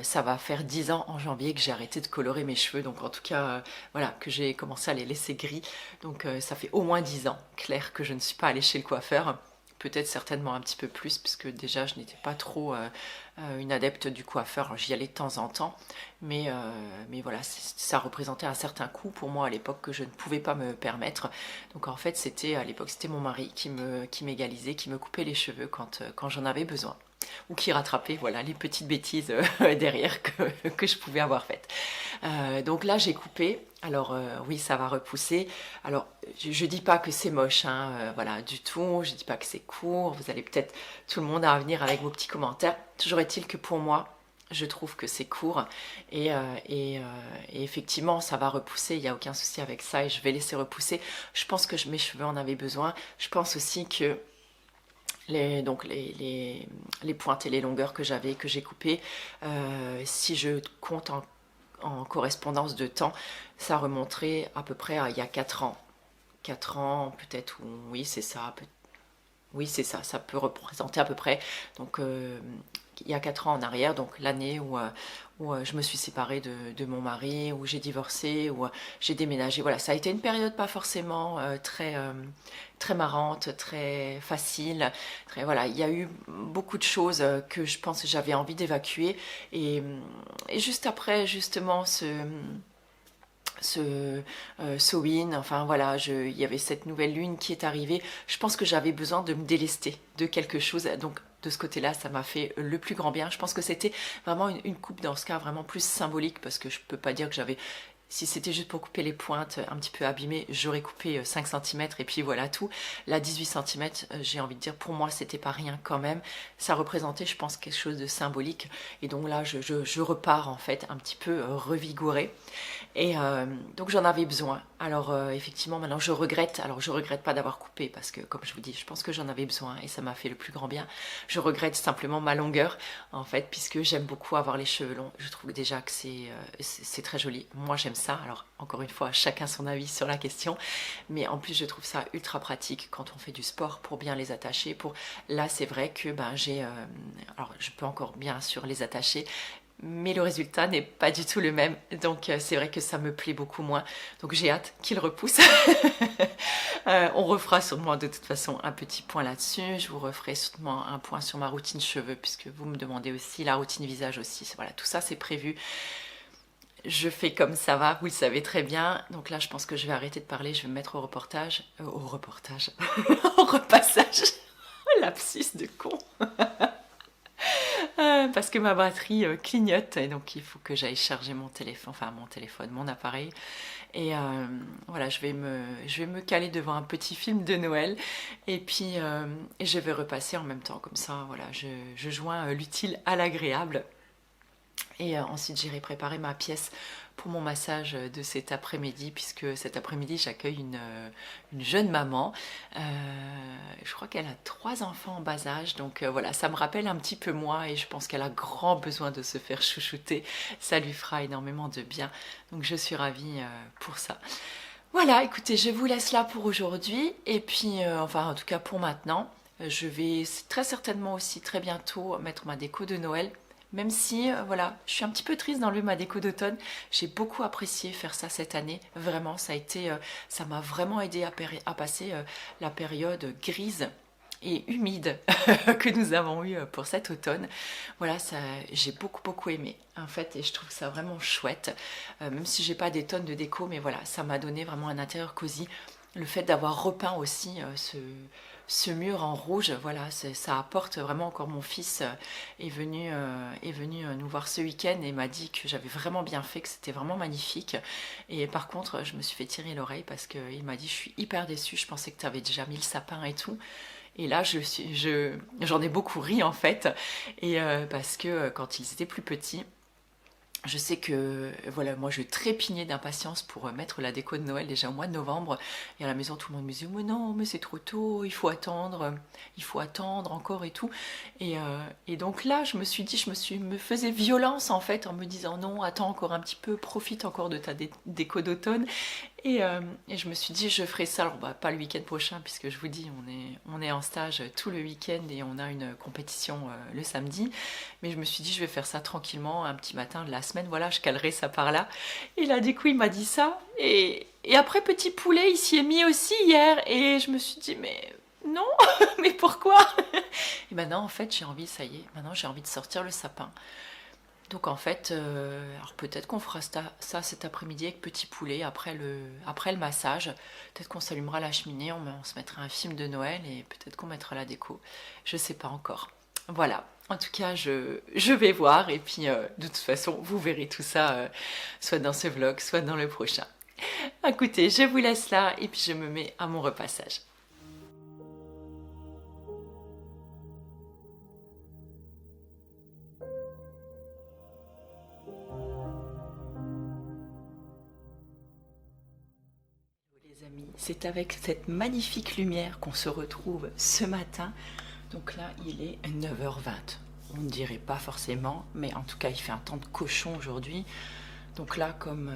ça va faire 10 ans en janvier que j'ai arrêté de colorer mes cheveux. Donc en tout cas, voilà, que j'ai commencé à les laisser gris. Donc ça fait au moins 10 ans, clair, que je ne suis pas allée chez le coiffeur. Peut-être certainement un petit peu plus, puisque déjà je n'étais pas trop une adepte du coiffeur. J'y allais de temps en temps, mais voilà, ça représentait un certain coût pour moi à l'époque que je ne pouvais pas me permettre. Donc en fait, à l'époque, c'était mon mari qui m'égalisait, qui me coupait les cheveux quand j'en avais besoin. Ou qui rattrapait voilà, les petites bêtises derrière que je pouvais avoir faites. Donc là, j'ai coupé. Alors oui, ça va repousser. Alors, je dis pas que c'est moche, hein, voilà, du tout. Je dis pas que c'est court. Vous allez peut-être tout le monde à venir avec vos petits commentaires. Toujours est-il que pour moi, je trouve que c'est court et effectivement ça va repousser, il n'y a aucun souci avec ça et je vais laisser repousser. Je pense que mes cheveux en avaient besoin. Je pense aussi que les pointes et les longueurs que j'ai coupées, si je compte en correspondance de temps, ça remonterait à peu près à il y a 4 ans. 4 ans peut-être, oui c'est ça, oui c'est ça, ça peut représenter à peu près, donc il y a 4 ans en arrière, donc l'année où je me suis séparée de mon mari, où j'ai divorcé, où j'ai déménagé. Voilà, ça a été une période pas forcément très marrante, très facile. Voilà, il y a eu beaucoup de choses que je pense que j'avais envie d'évacuer. Et juste après, justement, Samhain, enfin voilà, il y avait cette nouvelle lune qui est arrivée. Je pense que j'avais besoin de me délester de quelque chose, donc de ce côté-là, ça m'a fait le plus grand bien. Je pense que c'était vraiment une coupe dans ce cas vraiment plus symbolique parce que je peux pas dire que j'avais... Si c'était juste pour couper les pointes un petit peu abîmées, j'aurais coupé 5 cm et puis voilà tout. Là, 18 cm, j'ai envie de dire, pour moi, c'était pas rien quand même. Ça représentait, je pense, quelque chose de symbolique. Et donc là, je repars en fait un petit peu revigorée. Et donc j'en avais besoin. Alors effectivement, maintenant je regrette. Alors je regrette pas d'avoir coupé parce que, comme je vous dis, je pense que j'en avais besoin et ça m'a fait le plus grand bien. Je regrette simplement ma longueur, en fait, puisque j'aime beaucoup avoir les cheveux longs. Je trouve déjà que c'est très joli. Moi, j'aime ça. Alors encore une fois, chacun son avis sur la question. Mais en plus, je trouve ça ultra pratique quand on fait du sport pour bien les attacher. Là, c'est vrai que alors je peux encore bien sûr les attacher, mais le résultat n'est pas du tout le même, donc c'est vrai que ça me plaît beaucoup moins, donc j'ai hâte qu'il repousse. On refera sûrement de toute façon un petit point là-dessus, je vous referai sûrement un point sur ma routine cheveux, puisque vous me demandez aussi la routine visage aussi, voilà, tout ça c'est prévu. Je fais comme ça va, vous le savez très bien, donc là je pense que je vais arrêter de parler, je vais me mettre au reportage, au repassage, lapsus de con. Parce que ma batterie clignote et donc il faut que j'aille charger mon téléphone, mon appareil. Et voilà, je vais me caler devant un petit film de Noël et puis je vais repasser en même temps, comme ça, voilà, je joins l'utile à l'agréable. Et ensuite j'irai préparer ma pièce pour mon massage de cet après-midi, puisque cet après-midi j'accueille une jeune maman. Je crois qu'elle a 3 enfants en bas âge, donc voilà, ça me rappelle un petit peu moi et je pense qu'elle a grand besoin de se faire chouchouter. Ça lui fera énormément de bien, donc je suis ravie pour ça. Voilà, écoutez, je vous laisse là pour aujourd'hui et puis, enfin en tout cas pour maintenant, je vais très certainement aussi très bientôt mettre ma déco de Noël. Même si, voilà, je suis un petit peu triste d'enlever ma déco d'automne. J'ai beaucoup apprécié faire ça cette année. Vraiment, ça m'a vraiment aidé à passer la période grise et humide que nous avons eu pour cet automne. Voilà, ça, j'ai beaucoup aimé en fait, et je trouve ça vraiment chouette, même si j'ai pas des tonnes de déco, mais voilà, ça m'a donné vraiment un intérieur cosy. Le fait d'avoir repeint aussi ce mur en rouge, voilà, ça apporte vraiment. Encore mon fils est venu nous voir ce week-end et m'a dit que j'avais vraiment bien fait, que c'était vraiment magnifique. Et par contre, je me suis fait tirer l'oreille parce qu'il m'a dit: je suis hyper déçue, je pensais que tu avais déjà mis le sapin et tout. Et là, j'en ai beaucoup ri en fait, et parce que quand ils étaient plus petits, je sais que, voilà, moi je trépignais d'impatience pour mettre la déco de Noël déjà au mois de novembre. Et à la maison, tout le monde me disait: mais non, mais c'est trop tôt, il faut attendre encore et tout. Et donc là, je me suis dit, me faisais violence en fait en me disant: non, attends encore un petit peu, profite encore de ta déco d'automne. Et je me suis dit, je ferai ça. Alors, bah, pas le week-end prochain, puisque je vous dis, on est en stage tout le week-end et on a une compétition le samedi. Mais je me suis dit, je vais faire ça tranquillement, un petit matin de la semaine. Voilà, je calerai ça par là. Et là, du coup, il m'a dit ça. Et après, petit poulet, il s'y est mis aussi hier. Et je me suis dit, mais non, mais pourquoi? Et maintenant, en fait, j'ai envie, ça y est, maintenant j'ai envie de sortir le sapin. Donc en fait, alors peut-être qu'on fera ça cet après-midi avec petit poulet, après le massage. Peut-être qu'on s'allumera la cheminée, on se mettra un film de Noël et peut-être qu'on mettra la déco. Je sais pas encore. Voilà, en tout cas, je vais voir et puis de toute façon, vous verrez tout ça soit dans ce vlog, soit dans le prochain. Écoutez, je vous laisse là et puis je me mets à mon repassage. C'est avec cette magnifique lumière qu'on se retrouve ce matin. Donc là, il est 9h20. On ne dirait pas forcément, mais en tout cas, il fait un temps de cochon aujourd'hui. Donc là, comme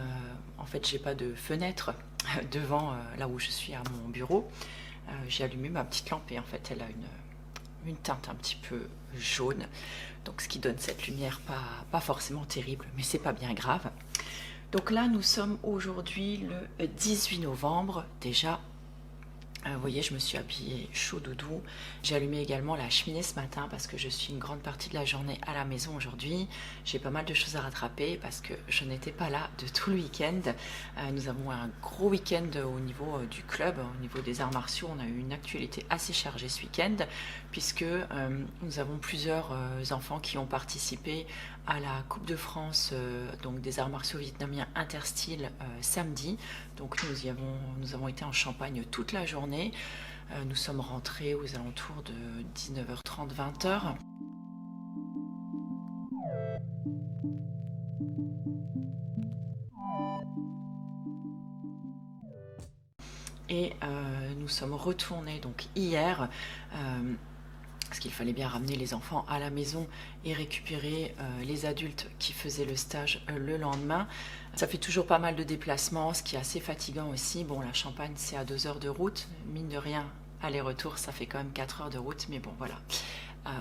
en fait, j'ai pas de fenêtre devant là où je suis à mon bureau, j'ai allumé ma petite lampe et en fait, elle a une teinte un petit peu jaune. Donc ce qui donne cette lumière pas forcément terrible, mais c'est pas bien grave. Donc là, nous sommes aujourd'hui le 18 novembre. Déjà, vous voyez, je me suis habillée chaud doudou. J'ai allumé également la cheminée ce matin parce que je suis une grande partie de la journée à la maison aujourd'hui. J'ai pas mal de choses à rattraper parce que je n'étais pas là de tout le week-end. Nous avons un gros week-end au niveau du club, au niveau des arts martiaux. On a eu une actualité assez chargée ce week-end puisque nous avons plusieurs enfants qui ont participé à la Coupe de France donc des arts martiaux vietnamiens interstyle samedi. Donc nous avons été en Champagne toute la journée. Nous sommes rentrés aux alentours de 19h30, 20h. Et nous sommes retournés donc hier parce qu'il fallait bien ramener les enfants à la maison et récupérer les adultes qui faisaient le stage le lendemain. Ça fait toujours pas mal de déplacements, ce qui est assez fatigant aussi. Bon, la Champagne, c'est à 2 heures de route. Mine de rien, aller-retour, ça fait quand même 4 heures de route. Mais bon, voilà.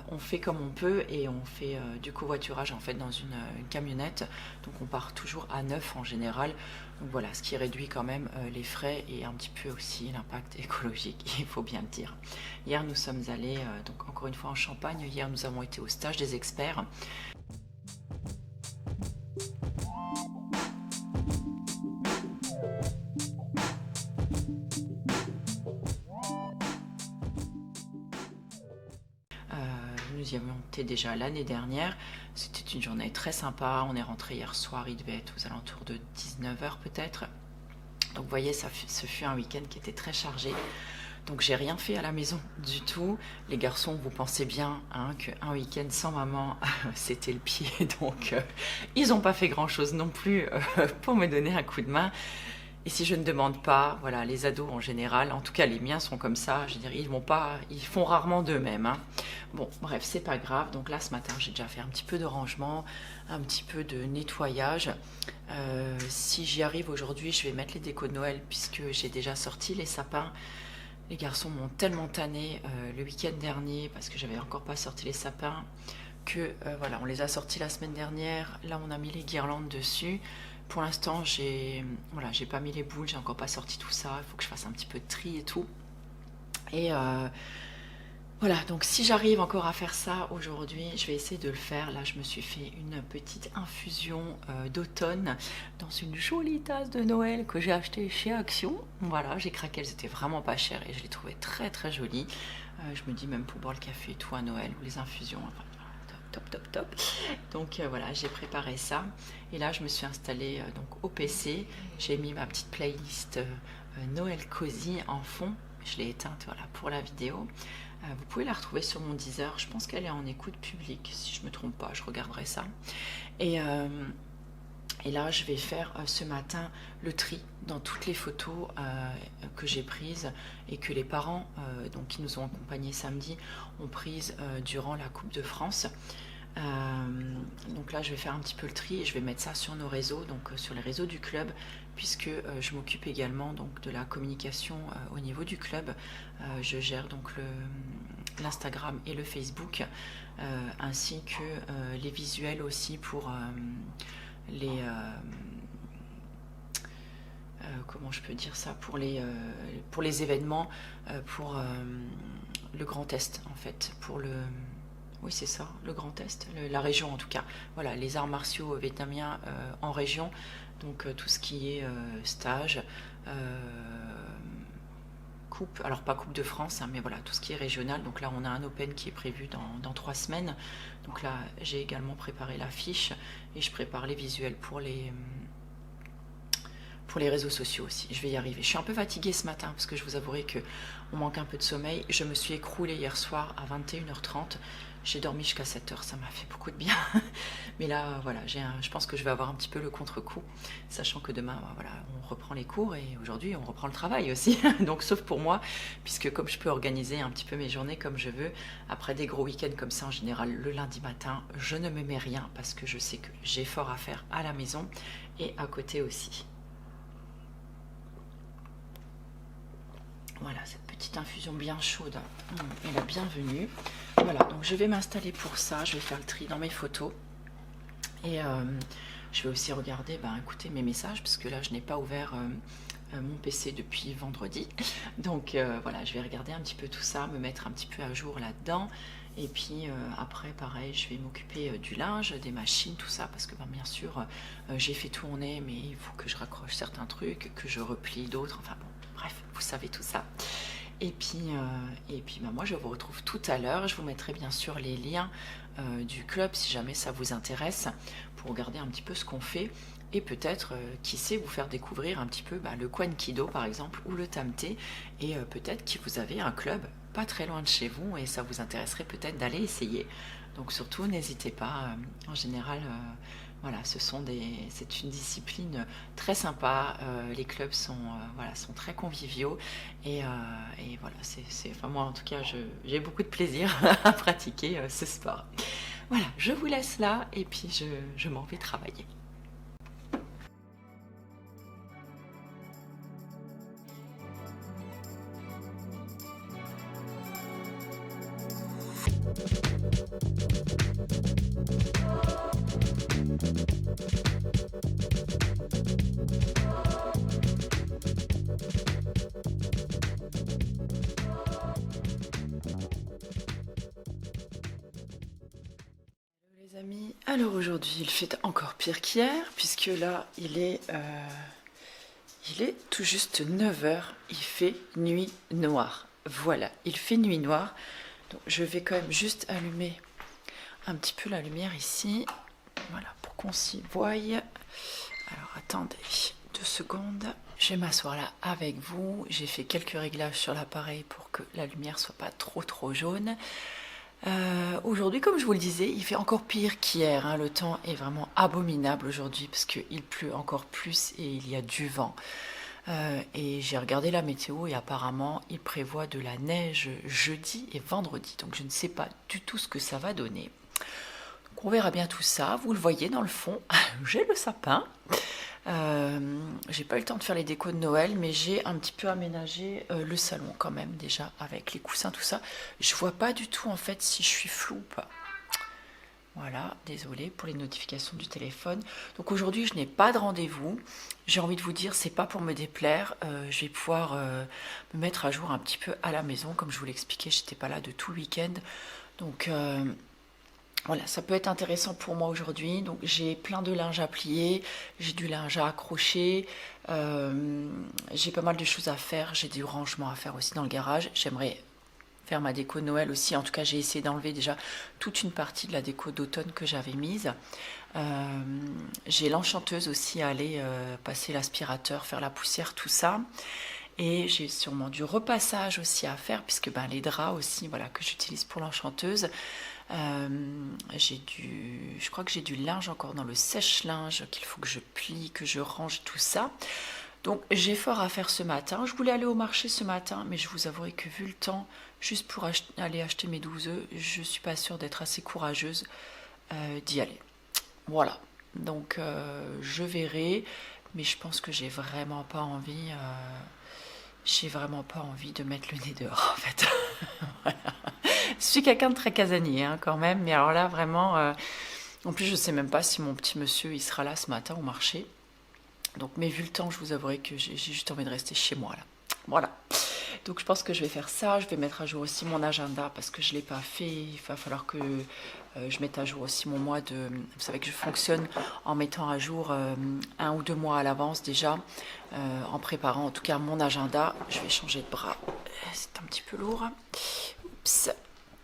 On fait comme on peut et on fait du covoiturage en fait dans une camionnette. Donc on part toujours à 9 en général. Donc voilà, ce qui réduit quand même les frais et un petit peu aussi l'impact écologique, il faut bien le dire. Hier, nous sommes allés, donc encore une fois en Champagne. Hier, nous avons été au stage des experts. Nous y avions été déjà l'année dernière. C'était une journée très sympa. On est rentré hier soir, il devait être aux alentours de 19h peut-être. Donc vous voyez, ce fut un week-end qui était très chargé. Donc j'ai rien fait à la maison du tout. Les garçons, vous pensez bien hein, qu'un week-end sans maman, c'était le pied. Donc ils n'ont pas fait grand-chose non plus pour me donner un coup de main. Et si je ne demande pas, voilà, les ados en général, en tout cas les miens sont comme ça, je dirais, ils font rarement d'eux-mêmes. Hein. Bon, bref, c'est pas grave. Donc là, ce matin, j'ai déjà fait un petit peu de rangement, un petit peu de nettoyage. Si j'y arrive aujourd'hui, je vais mettre les décos de Noël puisque j'ai déjà sorti les sapins. Les garçons m'ont tellement tanné le week-end dernier parce que j'avais encore pas sorti les sapins que voilà, on les a sortis la semaine dernière. Là, on a mis les guirlandes dessus. Pour l'instant, j'ai pas mis les boules, j'ai encore pas sorti tout ça. Il faut que je fasse un petit peu de tri et tout. Et Voilà, donc si j'arrive encore à faire ça aujourd'hui, je vais essayer de le faire. Là, je me suis fait une petite infusion d'automne dans une jolie tasse de Noël que j'ai achetée chez Action. Voilà, j'ai craqué, elles étaient vraiment pas chères et je les trouvais très très jolies. Je me dis même pour boire le café et tout à Noël ou les infusions, enfin, top top top. Donc voilà, j'ai préparé ça et là je me suis installée donc au PC. J'ai mis ma petite playlist Noël Cozy en fond. Je l'ai éteinte voilà, pour la vidéo. Vous pouvez la retrouver sur mon Deezer. Je pense qu'elle est en écoute publique, si je ne me trompe pas, je regarderai ça. Et là, je vais faire ce matin le tri dans toutes les photos que j'ai prises et que les parents donc, qui nous ont accompagnés samedi ont prises durant la Coupe de France. Donc là, je vais faire un petit peu le tri et je vais mettre ça sur nos réseaux, donc sur les réseaux du club, puisque je m'occupe également donc, de la communication au niveau du club. Je gère donc l'Instagram et le Facebook, ainsi que les visuels aussi pour comment je peux dire ça, pour les événements, pour le Grand Est en fait, pour le... Oui, c'est ça, le Grand Est, la région en tout cas. Voilà, les arts martiaux vietnamiens en région, donc tout ce qui est stage, coupe, alors pas Coupe de France, hein, mais voilà, tout ce qui est régional. Donc là, on a un Open qui est prévu dans 3 semaines. Donc là, j'ai également préparé l'affiche et je prépare les visuels pour les réseaux sociaux aussi. Je vais y arriver. Je suis un peu fatiguée ce matin parce que je vous avouerai qu'on manque un peu de sommeil. Je me suis écroulée hier soir à 21h30. J'ai dormi jusqu'à 7h, ça m'a fait beaucoup de bien. Mais là, voilà, je pense que je vais avoir un petit peu le contre-coup, sachant que demain, voilà, on reprend les cours et aujourd'hui, on reprend le travail aussi. Donc, sauf pour moi, puisque comme je peux organiser un petit peu mes journées comme je veux, après des gros week-ends comme ça, en général, le lundi matin, je ne me mets rien parce que je sais que j'ai fort à faire à la maison et à côté aussi. Voilà, cette petite infusion bien chaude est la bienvenue. Voilà, donc je vais m'installer pour ça. Je vais faire le tri dans mes photos. Et je vais aussi regarder, écoutez, mes messages, parce que là, je n'ai pas ouvert mon PC depuis vendredi. Donc voilà, je vais regarder un petit peu tout ça, me mettre un petit peu à jour là-dedans. Et puis après, pareil, je vais m'occuper du linge, des machines, tout ça, parce que bien sûr, j'ai fait tourner, mais il faut que je raccroche certains trucs, que je replie d'autres, enfin bon, bref, vous savez tout ça. Et puis moi, je vous retrouve tout à l'heure. Je vous mettrai bien sûr les liens du club, si jamais ça vous intéresse, pour regarder un petit peu ce qu'on fait. Et peut-être, qui sait, vous faire découvrir un petit peu le Kwan Kido, par exemple, ou le Tamté. Et peut-être que vous avez un club pas très loin de chez vous et ça vous intéresserait peut-être d'aller essayer. Donc surtout, n'hésitez pas. En général, voilà, c'est une discipline très sympa. Les clubs sont très conviviaux et voilà, enfin moi en tout cas, j'ai beaucoup de plaisir à pratiquer ce sport. Voilà, je vous laisse là et puis je m'en vais travailler. Les amis, alors aujourd'hui il fait encore pire qu'hier puisque là il est tout juste 9h, il fait nuit noire. Voilà, il fait nuit noire. Donc je vais quand même juste allumer un petit peu la lumière ici. Voilà, pour qu'on s'y voie. Alors attendez 2 secondes. Je vais m'asseoir là avec vous. J'ai fait quelques réglages sur l'appareil pour que la lumière soit pas trop jaune. Aujourd'hui, comme je vous le disais, il fait encore pire qu'hier, hein. Le temps est vraiment abominable aujourd'hui parce qu'il pleut encore plus et il y a du vent. Et j'ai regardé la météo et apparemment il prévoit de la neige jeudi et vendredi. Donc je ne sais pas du tout ce que ça va donner. Donc on verra bien tout ça. Vous le voyez dans le fond, j'ai le sapin. J'ai pas eu le temps de faire les décos de Noël, mais j'ai un petit peu aménagé le salon quand même déjà avec les coussins, tout ça. Je vois pas du tout en fait si je suis floue ou pas. Voilà, désolée pour les notifications du téléphone. Donc aujourd'hui, je n'ai pas de rendez-vous. J'ai envie de vous dire, c'est pas pour me déplaire. Je vais pouvoir me mettre à jour un petit peu à la maison. Comme je vous l'expliquais, j'étais pas là de tout le week-end. Donc voilà, ça peut être intéressant pour moi aujourd'hui. Donc j'ai plein de linge à plier, j'ai du linge à accrocher, j'ai pas mal de choses à faire. J'ai du rangement à faire aussi dans le garage. J'aimerais faire ma déco de Noël aussi. En tout cas, j'ai essayé d'enlever déjà toute une partie de la déco d'automne que j'avais mise. J'ai l'enchanteuse aussi à aller passer l'aspirateur, faire la poussière, tout ça. Et j'ai sûrement du repassage aussi à faire, puisque les draps aussi, voilà, que j'utilise pour l'enchanteuse. Je crois que j'ai du linge encore dans le sèche-linge qu'il faut que je plie, que je range, tout ça. Donc j'ai fort à faire ce matin. Je voulais aller au marché ce matin, mais je vous avouerai que vu le temps, juste pour aller acheter mes 12 œufs, je suis pas sûre d'être assez courageuse d'y aller. Voilà, donc je verrai, mais je pense que j'ai vraiment pas envie de mettre le nez dehors en fait. Voilà. Je suis quelqu'un de très casanier hein, quand même, mais alors là vraiment, en plus je sais même pas si mon petit monsieur il sera là ce matin au marché. Donc, mais vu le temps, je vous avouerai que j'ai juste envie de rester chez moi là. Voilà. Donc je pense que je vais faire ça. Je vais mettre à jour aussi mon agenda parce que je ne l'ai pas fait. Il va falloir que je mette à jour aussi mon mois de... Vous savez que je fonctionne en mettant à jour 1 ou 2 mois à l'avance déjà. En préparant en tout cas mon agenda. Je vais changer de bras. C'est un petit peu lourd. Oups.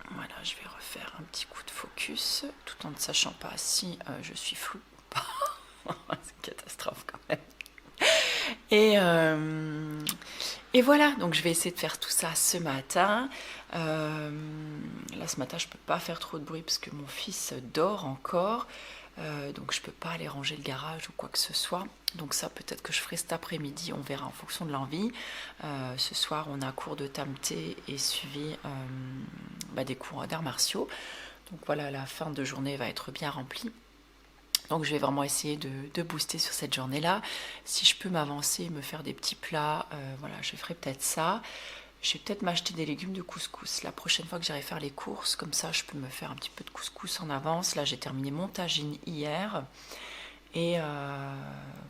Voilà, je vais refaire un petit coup de focus tout en ne sachant pas si je suis floue ou pas. C'est une catastrophe quand même. Et voilà, donc je vais essayer de faire tout ça ce matin. Là ce matin je peux pas faire trop de bruit parce que mon fils dort encore. Donc je peux pas aller ranger le garage ou quoi que ce soit. Donc ça peut-être que je ferai cet après-midi, on verra en fonction de l'envie. Ce soir on a cours de Tamté et suivi des cours d'arts martiaux. Donc voilà, la fin de journée va être bien remplie. Donc je vais vraiment essayer de booster sur cette journée-là. Si je peux m'avancer, me faire des petits plats, voilà, je ferai peut-être ça. Je vais peut-être m'acheter des légumes de couscous la prochaine fois que j'irai faire les courses. Comme ça, je peux me faire un petit peu de couscous en avance. Là, j'ai terminé mon tagine hier. Et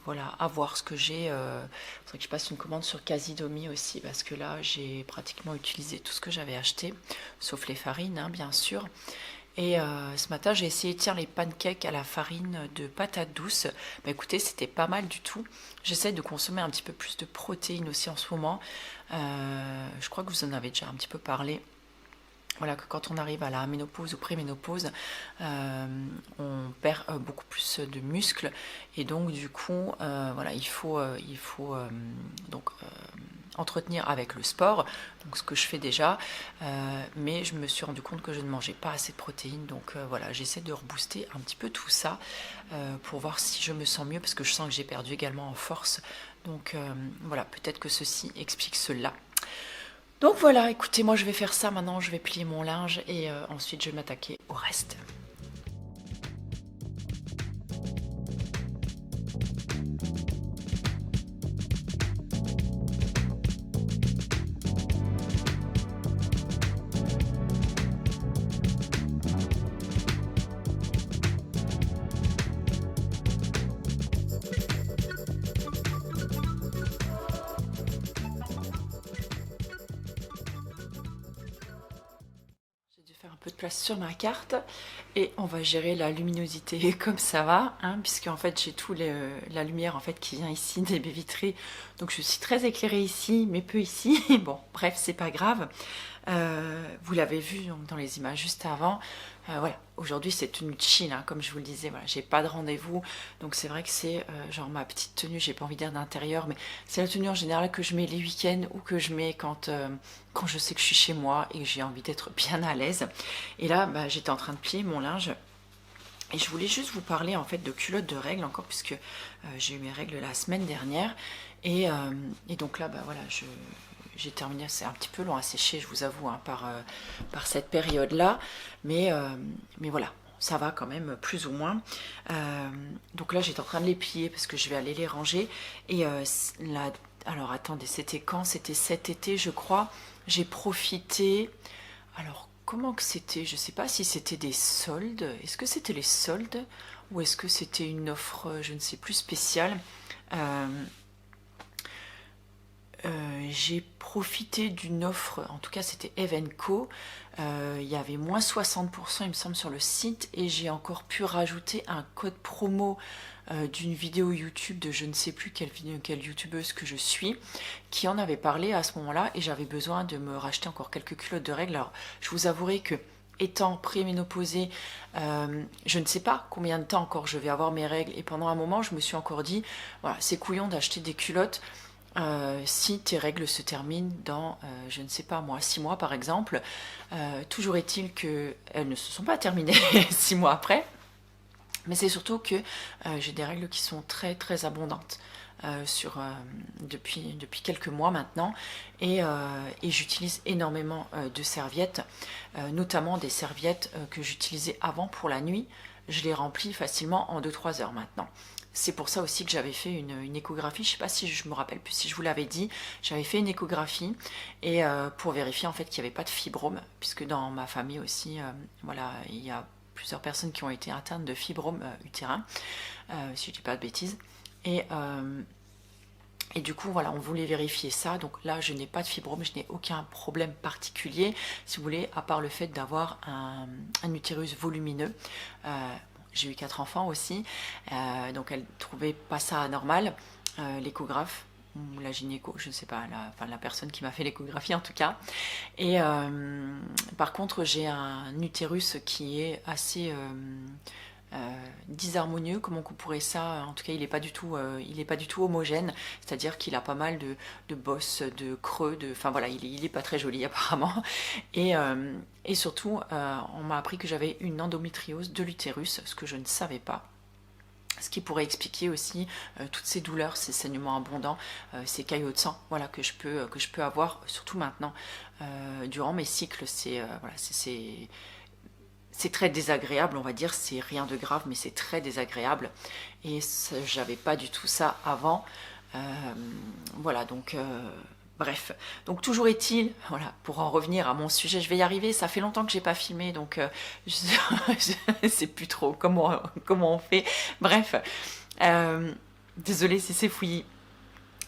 voilà, à voir ce que j'ai. Il faudrait que je passe une commande sur Casidomi aussi. Parce que là, j'ai pratiquement utilisé tout ce que j'avais acheté. Sauf les farines, hein, bien sûr. Et ce matin, j'ai essayé les pancakes à la farine de patates douces. Mais écoutez, c'était pas mal du tout. J'essaie de consommer un petit peu plus de protéines aussi en ce moment. Je crois que vous en avez déjà un petit peu parlé. Voilà, que quand on arrive à la ménopause ou préménopause, on perd beaucoup plus de muscles. Et donc, du coup, voilà, il faut entretenir avec le sport, donc ce que je fais déjà, mais je me suis rendu compte que je ne mangeais pas assez de protéines, donc voilà, j'essaie de rebooster un petit peu tout ça pour voir si je me sens mieux, parce que je sens que j'ai perdu également en force, donc voilà, peut-être que ceci explique cela. Donc voilà, écoutez, moi je vais faire ça maintenant, je vais plier mon linge et ensuite je vais m'attaquer au reste. Peu de place sur ma carte et on va gérer la luminosité comme ça va, hein, puisque en fait j'ai tout la lumière en fait qui vient ici des baies vitrées, donc je suis très éclairée ici mais peu ici. Bon bref, c'est pas grave. Vous l'avez vu dans les images juste avant. Voilà, aujourd'hui c'est une chill, hein, comme je vous le disais, voilà, j'ai pas de rendez-vous, donc c'est vrai que c'est genre ma petite tenue, j'ai pas envie de dire d'intérieur, mais c'est la tenue en général que je mets les week-ends ou que je mets quand je sais que je suis chez moi et que j'ai envie d'être bien à l'aise. Et là, j'étais en train de plier mon linge. Et je voulais juste vous parler en fait de culottes de règles encore, puisque j'ai eu mes règles la semaine dernière. Et donc là, voilà, j'ai terminé, c'est un petit peu long à sécher, je vous avoue, hein, par cette période-là. Mais voilà, ça va quand même, plus ou moins. Donc là, j'étais en train de les plier parce que je vais aller les ranger. Et là, alors attendez, c'était quand? C'était cet été, je crois. J'ai profité... Alors, comment que c'était? Je sais pas si c'était des soldes. Est-ce que c'était les soldes ou est-ce que c'était une offre, je ne sais plus, spéciale? Euh, j'ai profité d'une offre, en tout cas c'était Evenco, il y avait moins 60% il me semble sur le site et j'ai encore pu rajouter un code promo d'une vidéo YouTube de je ne sais plus quelle youtubeuse que je suis qui en avait parlé à ce moment-là et j'avais besoin de me racheter encore quelques culottes de règles. Alors je vous avouerai que étant préménopausée, je ne sais pas combien de temps encore je vais avoir mes règles et pendant un moment je me suis encore dit voilà c'est couillon d'acheter des culottes si tes règles se terminent dans, je ne sais pas moi, 6 mois par exemple. Toujours est-il qu'elles ne se sont pas terminées 6 mois après, mais c'est surtout que j'ai des règles qui sont très très abondantes depuis quelques mois maintenant et j'utilise énormément de serviettes, notamment des serviettes que j'utilisais avant pour la nuit. Je les remplis facilement en 2-3 heures maintenant. C'est pour ça aussi que j'avais fait une échographie. Je ne sais pas si je me rappelle plus si je vous l'avais dit. J'avais fait une échographie et pour vérifier en fait qu'il n'y avait pas de fibrome, puisque dans ma famille aussi, voilà, il y a plusieurs personnes qui ont été atteintes de fibrome utérin, si je ne dis pas de bêtises. Et du coup, voilà, on voulait vérifier ça. Donc là, je n'ai pas de fibrome, je n'ai aucun problème particulier, si vous voulez, à part le fait d'avoir un utérus volumineux. J'ai eu 4 enfants aussi, donc elle ne trouvait pas ça anormal. L'échographe, ou la gynéco, je ne sais pas, la personne qui m'a fait l'échographie en tout cas. Et par contre, j'ai un utérus qui est assez disharmonieux, comment on pourrait ça, en tout cas il n'est pas du tout homogène, c'est-à-dire qu'il a pas mal de bosses, de creux, enfin voilà, il est pas très joli apparemment, et surtout on m'a appris que j'avais une endométriose de l'utérus, ce que je ne savais pas. Ce qui pourrait expliquer aussi toutes ces douleurs, ces saignements abondants, ces caillots de sang, voilà, que je peux avoir, surtout maintenant, durant mes cycles. C'est très désagréable, on va dire, c'est rien de grave, mais c'est très désagréable. Et j'avais pas du tout ça avant. Voilà, donc bref. Donc toujours est-il, voilà, pour en revenir à mon sujet, je vais y arriver. Ça fait longtemps que j'ai pas filmé, donc je sais plus trop comment on fait. Bref, désolée si c'est fouillis.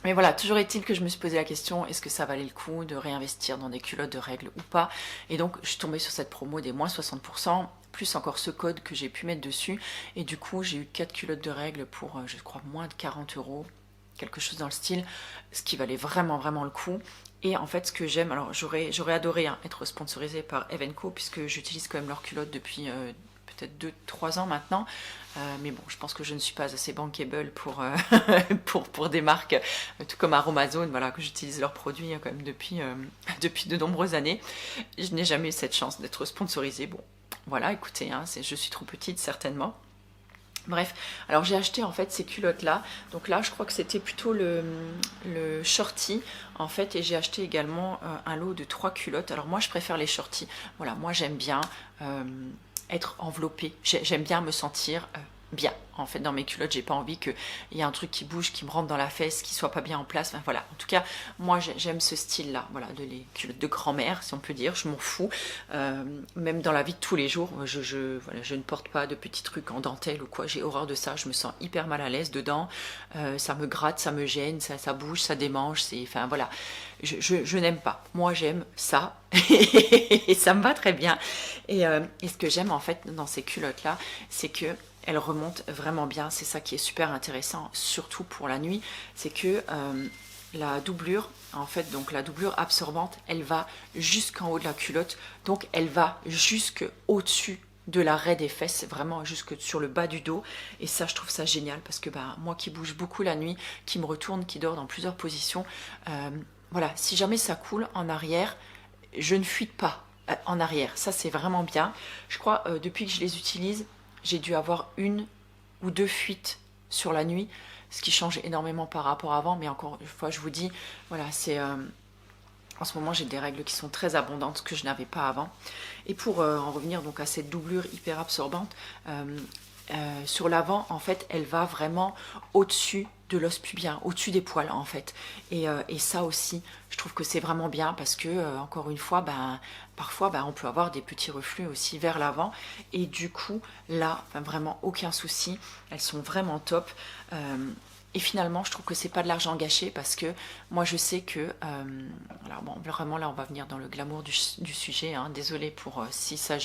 Mais voilà, toujours est-il que je me suis posé la question, est-ce que ça valait le coup de réinvestir dans des culottes de règles ou pas? Et donc, je suis tombée sur cette promo des moins 60%, plus encore ce code que j'ai pu mettre dessus. Et du coup, j'ai eu 4 culottes de règles pour, je crois, moins de 40 €, quelque chose dans le style, ce qui valait vraiment, vraiment le coup. Et en fait, ce que j'aime, alors j'aurais adoré être sponsorisée par Evenco, puisque j'utilise quand même leurs culottes depuis peut-être 2-3 ans maintenant. Mais bon, je pense que je ne suis pas assez bankable pour, pour des marques, tout comme Aromazone, voilà, que j'utilise leurs produits quand même depuis de nombreuses années. Je n'ai jamais eu cette chance d'être sponsorisée. Bon, voilà, écoutez, hein, je suis trop petite certainement. Bref, alors j'ai acheté en fait ces culottes là, donc là je crois que c'était plutôt le shorty en fait, et j'ai acheté également un lot de 3 culottes. Alors moi je préfère les shorties, voilà, moi j'aime bien être enveloppée, j'aime bien me sentir bien en fait dans mes culottes. J'ai pas envie qu'il y ait un truc qui bouge, qui me rentre dans la fesse, qui soit pas bien en place. Enfin voilà, en tout cas moi j'aime ce style là, voilà, de les culottes de grand-mère si on peut dire. Je m'en fous, même dans la vie de tous les jours, voilà, je ne porte pas de petits trucs en dentelle ou quoi, j'ai horreur de ça. Je me sens hyper mal à l'aise dedans, ça me gratte, ça me gêne, ça bouge, ça démange, enfin voilà, je n'aime pas. Moi j'aime ça et ça me va très bien. Et ce que j'aime en fait dans ces culottes là, c'est que elle remonte vraiment bien, c'est ça qui est super intéressant, surtout pour la nuit, c'est que la doublure, en fait, donc la doublure absorbante, elle va jusqu'en haut de la culotte, donc elle va jusqu'au-dessus de l'arrêt des fesses, vraiment jusque sur le bas du dos, et ça je trouve ça génial, parce que moi qui bouge beaucoup la nuit, qui me retourne, qui dort dans plusieurs positions, voilà, si jamais ça coule en arrière, je ne fuite pas en arrière, ça c'est vraiment bien. Je crois, depuis que je les utilise, j'ai dû avoir 1 ou 2 fuites sur la nuit, ce qui change énormément par rapport à avant, mais encore une fois je vous dis, voilà, c'est en ce moment j'ai des règles qui sont très abondantes, que je n'avais pas avant. Et pour en revenir donc à cette doublure hyper absorbante, sur l'avant en fait elle va vraiment au-dessus de l'os pubien, au-dessus des poils en fait. Et ça aussi, je trouve que c'est vraiment bien parce que, encore une fois, parfois on peut avoir des petits reflux aussi vers l'avant. Et du coup, là, vraiment aucun souci. Elles sont vraiment top. Et finalement, je trouve que c'est pas de l'argent gâché parce que moi, je sais que... alors bon, vraiment, là, on va venir dans le glamour du sujet. Hein. Désolée pour si ça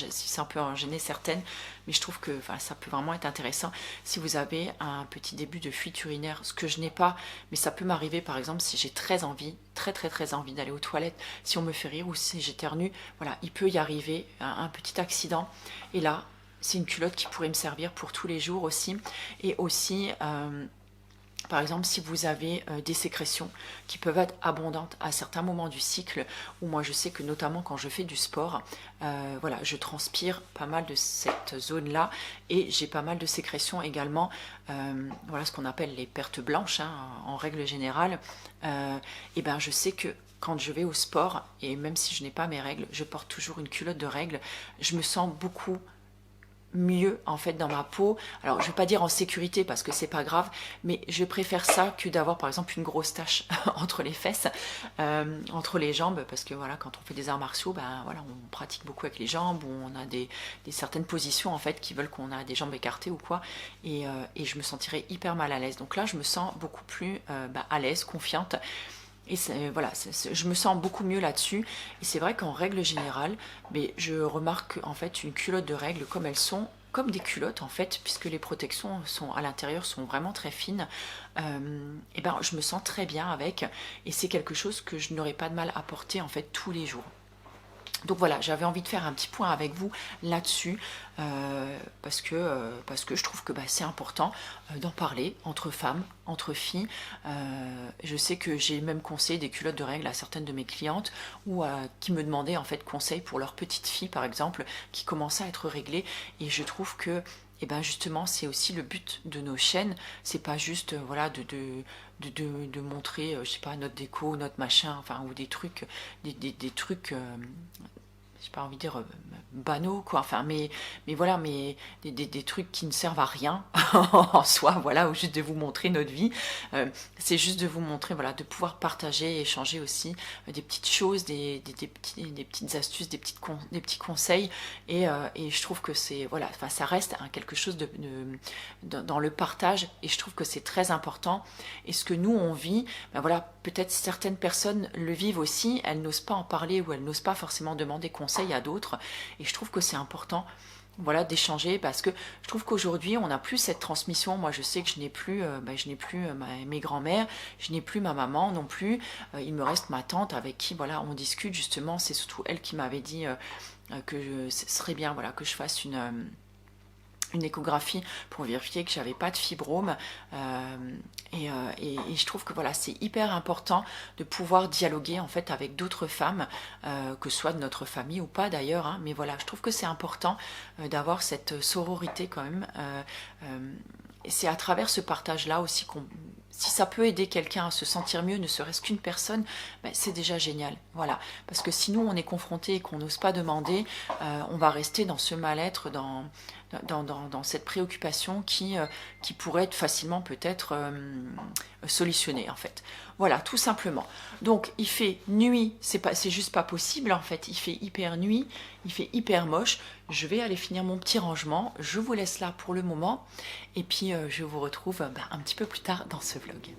peut en gêner certaines, mais je trouve que ça peut vraiment être intéressant si vous avez un petit début de fuite urinaire, ce que je n'ai pas, mais ça peut m'arriver, par exemple, si j'ai très envie d'aller aux toilettes, si on me fait rire ou si j'éternue, voilà, il peut y arriver un petit accident. Et là, c'est une culotte qui pourrait me servir pour tous les jours aussi. Et aussi... par exemple, si vous avez des sécrétions qui peuvent être abondantes à certains moments du cycle, où moi je sais que notamment quand je fais du sport, voilà, je transpire pas mal de cette zone-là et j'ai pas mal de sécrétions également, voilà ce qu'on appelle les pertes blanches hein, en règle générale. Et ben je sais que quand je vais au sport, et même si je n'ai pas mes règles, je porte toujours une culotte de règles, je me sens beaucoup mieux en fait dans ma peau. Alors je vais pas dire en sécurité parce que c'est pas grave, mais je préfère ça que d'avoir par exemple une grosse tache entre les fesses, entre les jambes, parce que voilà, quand on fait des arts martiaux, voilà, on pratique beaucoup avec les jambes, où on a des certaines positions en fait qui veulent qu'on a des jambes écartées ou quoi, et je me sentirais hyper mal à l'aise. Donc là je me sens beaucoup plus à l'aise, confiante. Et voilà, je me sens beaucoup mieux là-dessus. Et c'est vrai qu'en règle générale, mais je remarque en fait une culotte de règles comme elles sont, comme des culottes en fait, puisque les protections sont à l'intérieur sont vraiment très fines. Et je me sens très bien avec. Et c'est quelque chose que je n'aurais pas de mal à porter en fait tous les jours. Donc voilà, j'avais envie de faire un petit point avec vous là-dessus parce que je trouve que c'est important d'en parler entre femmes, entre filles. Je sais que j'ai même conseillé des culottes de règles à certaines de mes clientes ou qui me demandaient en fait conseil pour leur petite fille par exemple qui commençait à être réglée, et je trouve que justement c'est aussi le but de nos chaînes, c'est pas juste voilà de montrer je sais pas notre déco, notre machin, enfin, ou des trucs des trucs j'ai pas envie de dire banaux quoi, enfin mais voilà, mais des trucs qui ne servent à rien en soi, voilà, ou juste de vous montrer notre vie. C'est juste de vous montrer, voilà, de pouvoir partager, échanger aussi des petites choses, des petites astuces, des petits conseils, et je trouve que c'est voilà, enfin ça reste quelque chose dans le partage, et je trouve que c'est très important. Et ce que nous on vit, voilà, peut-être certaines personnes le vivent aussi, elles n'osent pas en parler ou elles n'osent pas forcément demander conseil à d'autres, et je trouve que c'est important, voilà, d'échanger, parce que je trouve qu'aujourd'hui on n'a plus cette transmission. Moi je sais que je n'ai plus mes grands-mères, je n'ai plus ma maman non plus, il me reste ma tante avec qui voilà on discute justement. C'est surtout elle qui m'avait dit que ce serait bien, voilà, que je fasse une échographie pour vérifier que j'avais pas de fibrome, et je trouve que voilà, c'est hyper important de pouvoir dialoguer en fait avec d'autres femmes, que ce soit de notre famille ou pas d'ailleurs, hein, mais voilà, je trouve que c'est important d'avoir cette sororité quand même, et c'est à travers ce partage là aussi si ça peut aider quelqu'un à se sentir mieux, ne serait-ce qu'une personne, c'est déjà génial. Voilà. Parce que si nous, on est confronté et qu'on n'ose pas demander, on va rester dans ce mal-être, dans cette préoccupation qui pourrait être facilement peut-être solutionnée en fait. Voilà, tout simplement. Donc il fait nuit, c'est juste pas possible en fait, il fait hyper nuit, il fait hyper moche. Je vais aller finir mon petit rangement, je vous laisse là pour le moment, et puis je vous retrouve un petit peu plus tard dans ce vlog.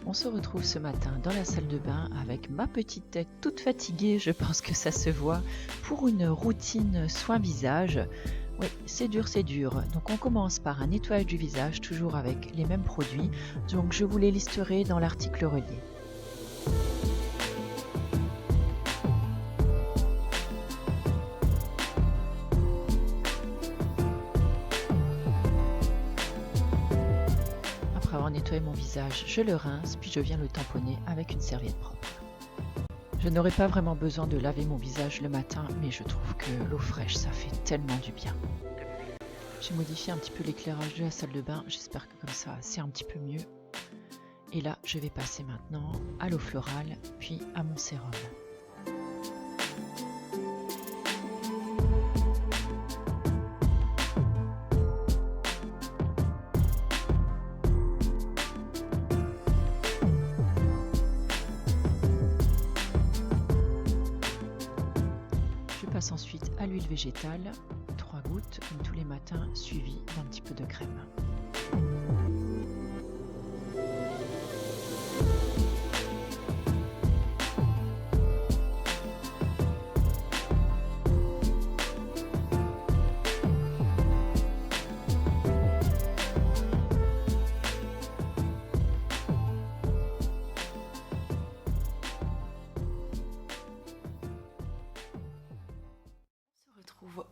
On se retrouve ce matin dans la salle de bain avec ma petite tête toute fatiguée, je pense que ça se voit, pour une routine soin visage. Oui, c'est dur. Donc on commence par un nettoyage du visage, toujours avec les mêmes produits. Donc je vous les listerai dans l'article relié. après avoir nettoyé mon visage, je le rince, puis je viens le tamponner avec une serviette propre. Je n'aurais pas vraiment besoin de laver mon visage le matin, mais je trouve que l'eau fraîche, ça fait tellement du bien. J'ai modifié un petit peu l'éclairage de la salle de bain, j'espère que comme ça, c'est un petit peu mieux. Et là, je vais passer maintenant à l'eau florale, puis à mon sérum. Je passe ensuite à l'huile végétale, 3 gouttes comme tous les matins, suivi d'un petit peu de crème.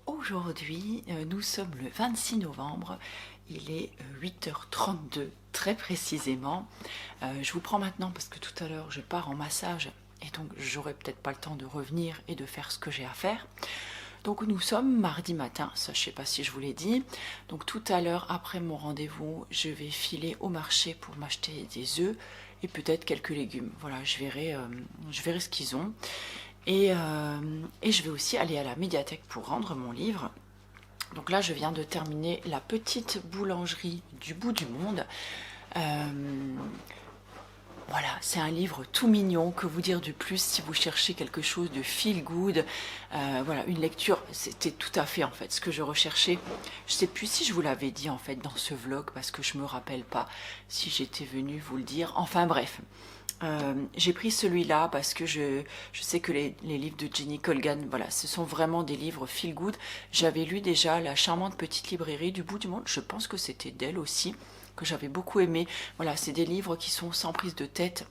Aujourd'hui, nous sommes le 26 novembre, il est 8h32 très précisément. Je vous prends maintenant parce que tout à l'heure je pars en massage et donc j'aurai peut-être pas le temps de revenir et de faire ce que j'ai à faire. Donc nous sommes mardi matin, ça je sais pas si je vous l'ai dit. Donc tout à l'heure après mon rendez-vous, je vais filer au marché pour m'acheter des œufs et peut-être quelques légumes. Voilà, je verrai ce qu'ils ont. Et je vais aussi aller à la médiathèque pour rendre mon livre. Donc là, je viens de terminer La petite boulangerie du bout du monde. Voilà, c'est un livre tout mignon, que vous dire de plus si vous cherchez quelque chose de feel good. Voilà, une lecture, c'était tout à fait en fait ce que je recherchais. Je sais plus si je vous l'avais dit en fait dans ce vlog, parce que je me rappelle pas si j'étais venue vous le dire. Enfin bref. J'ai pris celui-là parce que je sais que les livres de Jenny Colgan, voilà, ce sont vraiment des livres feel good. J'avais lu déjà La charmante petite librairie du bout du monde, je pense que c'était d'elle aussi, que j'avais beaucoup aimé. Voilà, c'est des livres qui sont sans prise de tête,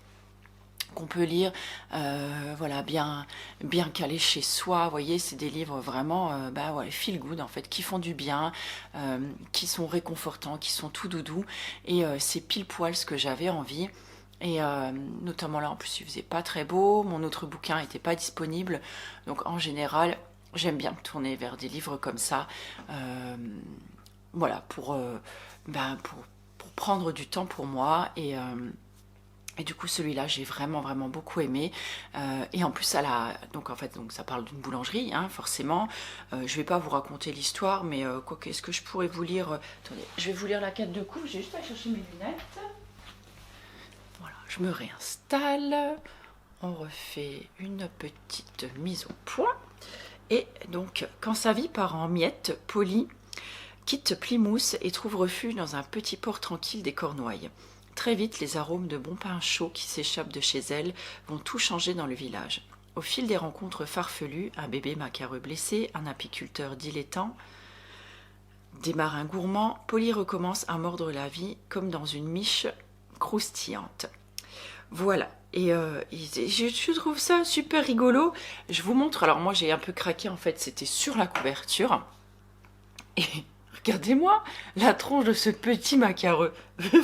qu'on peut lire, voilà, bien calé chez soi. Vous voyez, c'est des livres vraiment ouais, feel good en fait, qui font du bien, qui sont réconfortants, qui sont tout doudous, et c'est pile poil ce que j'avais envie. Et notamment là, en plus, il faisait pas très beau. Mon autre bouquin n'était pas disponible. Donc, en général, j'aime bien me tourner vers des livres comme ça. Voilà, pour prendre du temps pour moi. Et du coup, celui-là, j'ai vraiment beaucoup aimé. Et en plus, donc ça parle d'une boulangerie, hein, forcément. Je vais pas vous raconter l'histoire, mais quoi qu'est-ce que je pourrais vous lire. Attendez, je vais vous lire la carte de coupe. J'ai juste à chercher mes lunettes. Voilà, je me réinstalle, on refait une petite mise au point. Et donc, quand sa vie part en miettes, Polly quitte Plymouth et trouve refuge dans un petit port tranquille des Cornouailles. Très vite, les arômes de bon pain chaud qui s'échappent de chez elle vont tout changer dans le village. Au fil des rencontres farfelues, un bébé macareux blessé, un apiculteur dilettant, des marins gourmands, Polly recommence à mordre la vie comme dans une miche croustillante. Voilà, et je trouve ça super rigolo. Je vous montre, alors moi j'ai un peu craqué en fait, c'était sur la couverture. Et regardez-moi la tronche de ce petit macareux.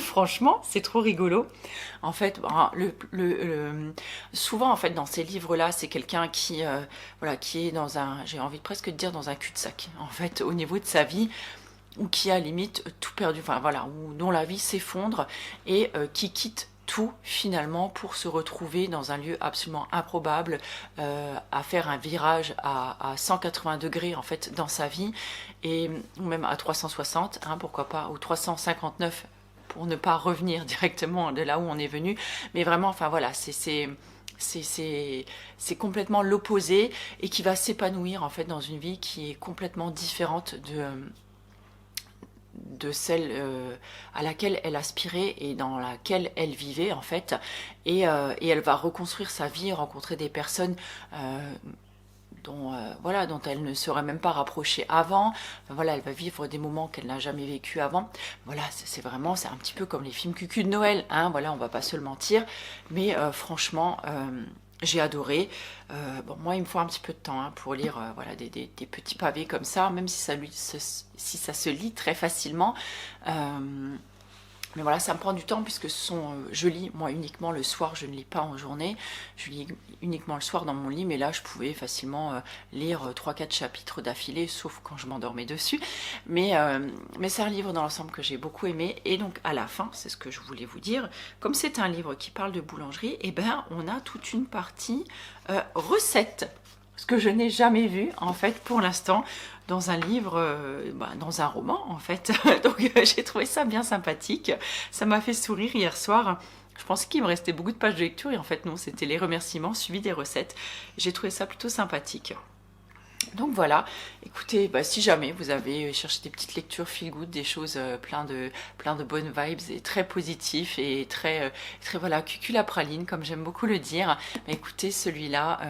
Franchement, c'est trop rigolo. En fait, souvent en fait dans ces livres-là, c'est quelqu'un qui, voilà, qui est dans un, j'ai envie de presque de dire dans un cul-de-sac. En fait, au niveau de sa vie, ou qui a limite tout perdu, enfin voilà, ou dont la vie s'effondre et qui quitte tout finalement pour se retrouver dans un lieu absolument improbable, à faire un virage à 180 degrés en fait dans sa vie, et ou même à 360, hein, pourquoi pas, ou 359 pour ne pas revenir directement de là où on est venu, mais vraiment, enfin voilà, c'est complètement l'opposé, et qui va s'épanouir en fait dans une vie qui est complètement différente de celle à laquelle elle aspirait et dans laquelle elle vivait en fait, et elle va reconstruire sa vie, rencontrer des personnes dont elle ne serait même pas rapprochée avant. Enfin, voilà, elle va vivre des moments qu'elle n'a jamais vécu avant. Voilà, c'est vraiment, c'est un petit peu comme les films cucu de Noël, hein, voilà, on va pas se le mentir, mais franchement, j'ai adoré. Bon, moi, il me faut un petit peu de temps, hein, pour lire voilà, des petits pavés comme ça, même si ça se lit très facilement. Mais voilà, ça me prend du temps puisque je lis, moi uniquement le soir, je ne lis pas en journée, je lis uniquement le soir dans mon lit, mais là je pouvais facilement lire 3-4 chapitres d'affilée, sauf quand je m'endormais dessus. Mais c'est un livre dans l'ensemble que j'ai beaucoup aimé, et donc à la fin, c'est ce que je voulais vous dire, comme c'est un livre qui parle de boulangerie, et ben on a toute une partie recettes, ce que je n'ai jamais vu en fait pour l'instant dans un livre, dans un roman en fait. Donc j'ai trouvé ça bien sympathique, ça m'a fait sourire hier soir. Je pensais qu'il me restait beaucoup de pages de lecture et en fait non, c'était les remerciements suivis des recettes. J'ai trouvé ça plutôt sympathique. Donc voilà, écoutez, si jamais vous avez cherché des petites lectures feel good, des choses plein de bonnes vibes et très positifs et très voilà, cuculapraline comme j'aime beaucoup le dire, écoutez, celui-là,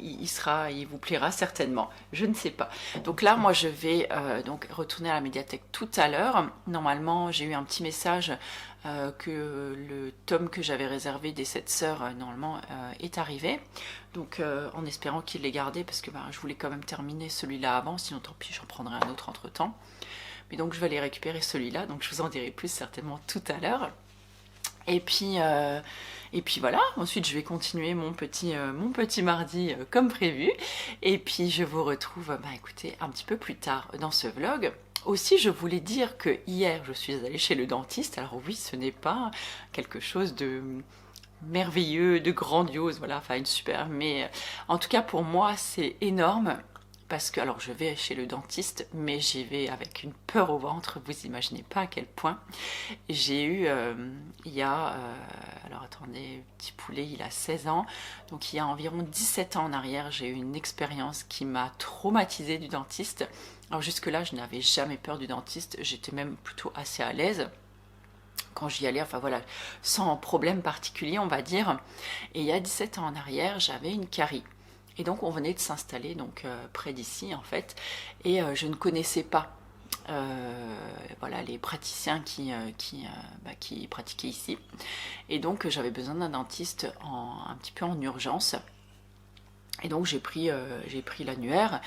il vous plaira certainement, je ne sais pas. Donc là, moi, je vais donc retourner à la médiathèque tout à l'heure. Normalement, j'ai eu un petit message que le tome que j'avais réservé des 7 sœurs, normalement, est arrivé. Donc, en espérant qu'il l'ait gardé, parce que je voulais quand même terminer celui-là avant, sinon tant pis, j'en prendrai un autre entre-temps. Mais donc, je vais aller récupérer celui-là, donc je vous en dirai plus certainement tout à l'heure. Et puis voilà, ensuite je vais continuer mon petit mardi comme prévu. Et puis je vous retrouve, écoutez, un petit peu plus tard dans ce vlog. Aussi, je voulais dire que hier, je suis allée chez le dentiste. Alors oui, ce n'est pas quelque chose de merveilleux, de grandiose, voilà, enfin une super... Mais en tout cas, pour moi, c'est énorme. Parce que, alors je vais chez le dentiste, mais j'y vais avec une peur au ventre, vous imaginez pas à quel point. J'ai eu, alors attendez, petit poulet, il a 16 ans, donc il y a environ 17 ans en arrière, j'ai eu une expérience qui m'a traumatisée du dentiste. Alors jusque-là, je n'avais jamais peur du dentiste, j'étais même plutôt assez à l'aise quand j'y allais, enfin voilà, sans problème particulier, on va dire. Et il y a 17 ans en arrière, j'avais une carie. Et donc on venait de s'installer donc près d'ici en fait, et je ne connaissais pas voilà, les praticiens qui pratiquaient ici. Et donc j'avais besoin d'un dentiste un petit peu en urgence. Et donc j'ai pris l'annuaire,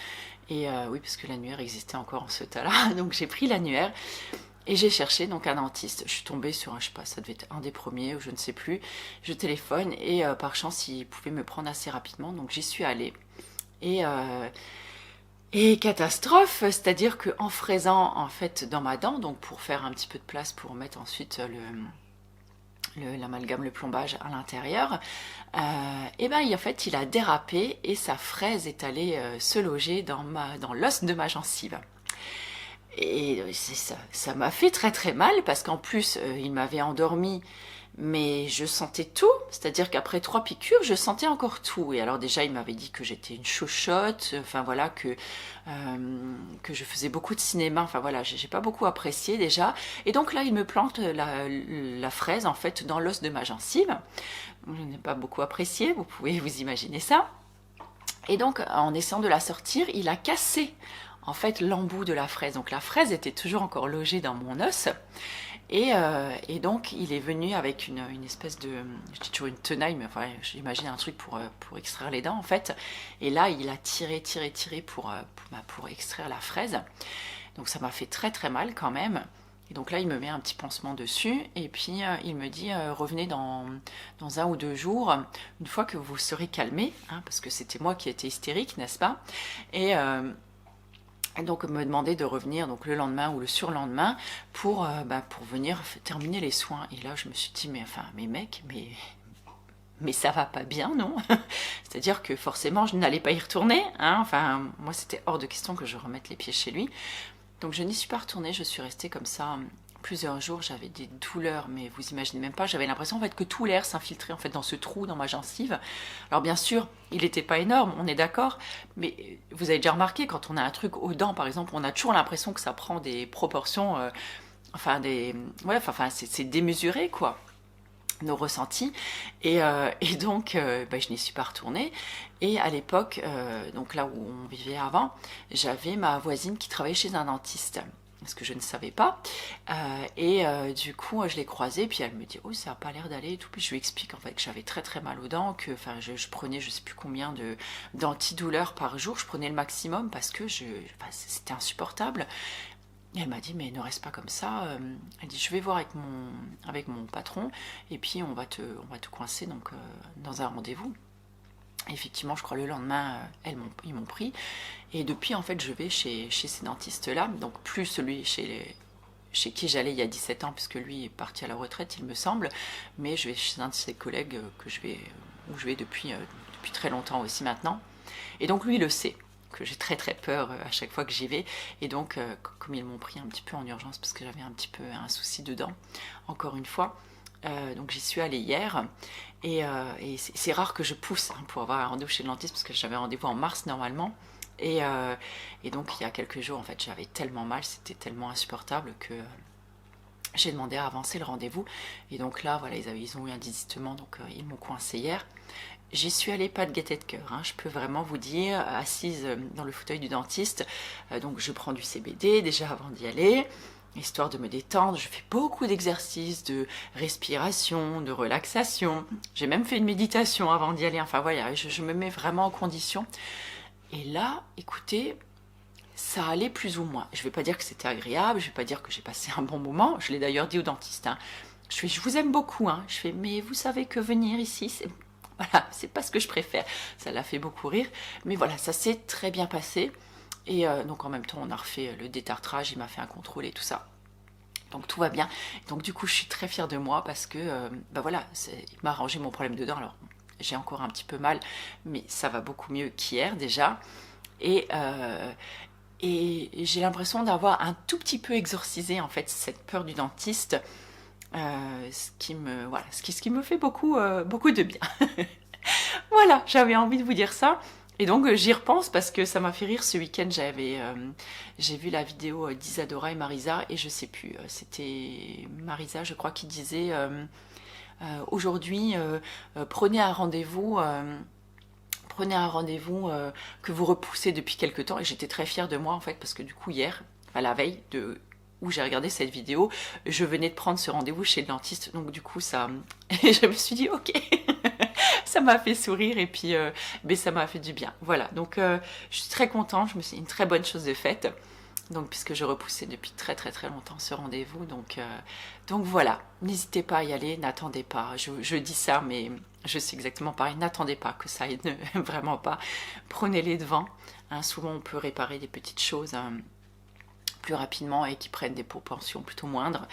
et oui, parce que l'annuaire existait encore en ce tas-là, donc j'ai pris l'annuaire. Et j'ai cherché donc un dentiste. Je suis tombée sur je sais pas, ça devait être un des premiers ou je ne sais plus. Je téléphone et par chance, il pouvait me prendre assez rapidement. Donc j'y suis allée. Et catastrophe, c'est-à-dire qu'en fraisant en fait dans ma dent, donc pour faire un petit peu de place pour mettre ensuite l'amalgame, le plombage à l'intérieur, en fait il a dérapé et sa fraise est allée se loger dans l'os de ma gencive. Et ça m'a fait très très mal parce qu'en plus il m'avait endormi, mais je sentais tout, c'est-à-dire qu'après 3 piqûres je sentais encore tout. Et alors déjà il m'avait dit que j'étais une chochotte, enfin voilà, que je faisais beaucoup de cinéma, enfin voilà, j'ai pas beaucoup apprécié déjà. Et donc là il me plante la fraise en fait dans l'os de ma gencive. Je n'ai pas beaucoup apprécié, vous pouvez vous imaginer ça. Et donc en essayant de la sortir, il a cassé en fait l'embout de la fraise. Donc la fraise était toujours encore logée dans mon os. Et donc il est venu avec une espèce de, je dis toujours une tenaille, mais enfin j'imagine un truc pour extraire les dents en fait. Et là il a tiré pour extraire la fraise. Donc ça m'a fait très très mal quand même. Et donc là il me met un petit pansement dessus et puis il me dit revenez dans 1 ou 2 jours, une fois que vous serez calmé, hein, parce que c'était moi qui étais hystérique, n'est-ce pas? Et donc me demander de revenir donc le lendemain ou le surlendemain pour venir terminer les soins. Et là je me suis dit mais mec, mais ça va pas bien, non? C'est-à-dire que forcément je n'allais pas y retourner, hein. Enfin moi c'était hors de question que je remette les pieds chez lui. Donc je n'y suis pas retournée, je suis restée comme ça plusieurs jours, j'avais des douleurs, mais vous imaginez même pas, j'avais l'impression en fait que tout l'air s'infiltrait en fait dans ce trou dans ma gencive. Alors bien sûr, il n'était pas énorme, on est d'accord, mais vous avez déjà remarqué quand on a un truc aux dents par exemple, on a toujours l'impression que ça prend des proportions, c'est démesuré quoi, nos ressentis. Et donc je n'y suis pas retournée. Et à l'époque, donc là où on vivait avant, j'avais ma voisine qui travaillait chez un dentiste, ce que je ne savais pas, du coup je l'ai croisée, puis elle me dit oh ça n'a pas l'air d'aller et tout, puis je lui explique en fait que j'avais très très mal aux dents, que je prenais je sais plus combien d'antidouleurs par jour, je prenais le maximum parce que c'était insupportable. Et elle m'a dit, mais ne reste pas comme ça. Elle dit, je vais voir avec mon patron, et puis on va te coincer donc, dans un rendez-vous. Effectivement, je crois le lendemain, ils m'ont pris. Et depuis, en fait, je vais chez ces dentistes-là. Donc, plus celui chez qui j'allais il y a 17 ans, puisque lui est parti à la retraite, il me semble. Mais je vais chez un de ses collègues où je vais depuis très longtemps aussi maintenant. Et donc, lui, il le sait, que j'ai très très peur à chaque fois que j'y vais. Et donc, comme ils m'ont pris un petit peu en urgence, parce que j'avais un petit peu un souci dedans, encore une fois, donc j'y suis allée hier. Et c'est rare que je pousse pour avoir un rendez-vous chez le dentiste, parce que j'avais rendez-vous en mars normalement. Et donc il y a quelques jours, en fait, j'avais tellement mal, c'était tellement insupportable que j'ai demandé à avancer le rendez-vous. Et donc là, voilà, ils ont eu un désistement, donc ils m'ont coincé hier. J'y suis allée pas de gaieté de cœur, hein, je peux vraiment vous dire, assise dans le fauteuil du dentiste. Donc je prends du CBD déjà avant d'y aller, histoire de me détendre. Je fais beaucoup d'exercices de respiration, de relaxation. J'ai même fait une méditation avant d'y aller. Enfin voilà, je me mets vraiment en condition. Et là, écoutez, ça allait plus ou moins. Je ne vais pas dire que c'était agréable, je ne vais pas dire que j'ai passé un bon moment. Je l'ai d'ailleurs dit au dentiste. Hein. Je vous aime beaucoup. Hein. Je fais, mais vous savez que venir ici, voilà, c'est pas ce que je préfère. Ça l'a fait beaucoup rire. Mais voilà, ça s'est très bien passé. Et donc en même temps, on a refait le détartrage, il m'a fait un contrôle et tout ça. Donc tout va bien. Donc du coup, je suis très fière de moi parce que, voilà, il m'a arrangé mon problème de dents. Alors, j'ai encore un petit peu mal, mais ça va beaucoup mieux qu'hier déjà. Et j'ai l'impression d'avoir un tout petit peu exorcisé en fait cette peur du dentiste, ce qui me fait beaucoup de bien. Voilà, j'avais envie de vous dire ça. Et donc j'y repense parce que ça m'a fait rire ce week-end. J'ai vu la vidéo d'Isadora et Marisa et je sais plus, c'était Marisa je crois qui disait aujourd'hui prenez un rendez-vous que vous repoussez depuis quelque temps. Et j'étais très fière de moi en fait parce que du coup hier, à la veille où j'ai regardé cette vidéo, je venais de prendre ce rendez-vous chez le dentiste. Donc du coup ça, et je me suis dit ok. Ça m'a fait sourire et puis mais ça m'a fait du bien. Voilà, donc je suis très contente, je me suis dit une très bonne chose de faite. Donc puisque je repoussais depuis très très très longtemps ce rendez-vous, donc voilà, n'hésitez pas à y aller, n'attendez pas. Je dis ça, mais je suis exactement pareil. N'attendez pas que ça aide, vraiment pas. Prenez les devants. Hein, souvent on peut réparer des petites choses. Plus rapidement et qui prennent des proportions plutôt moindres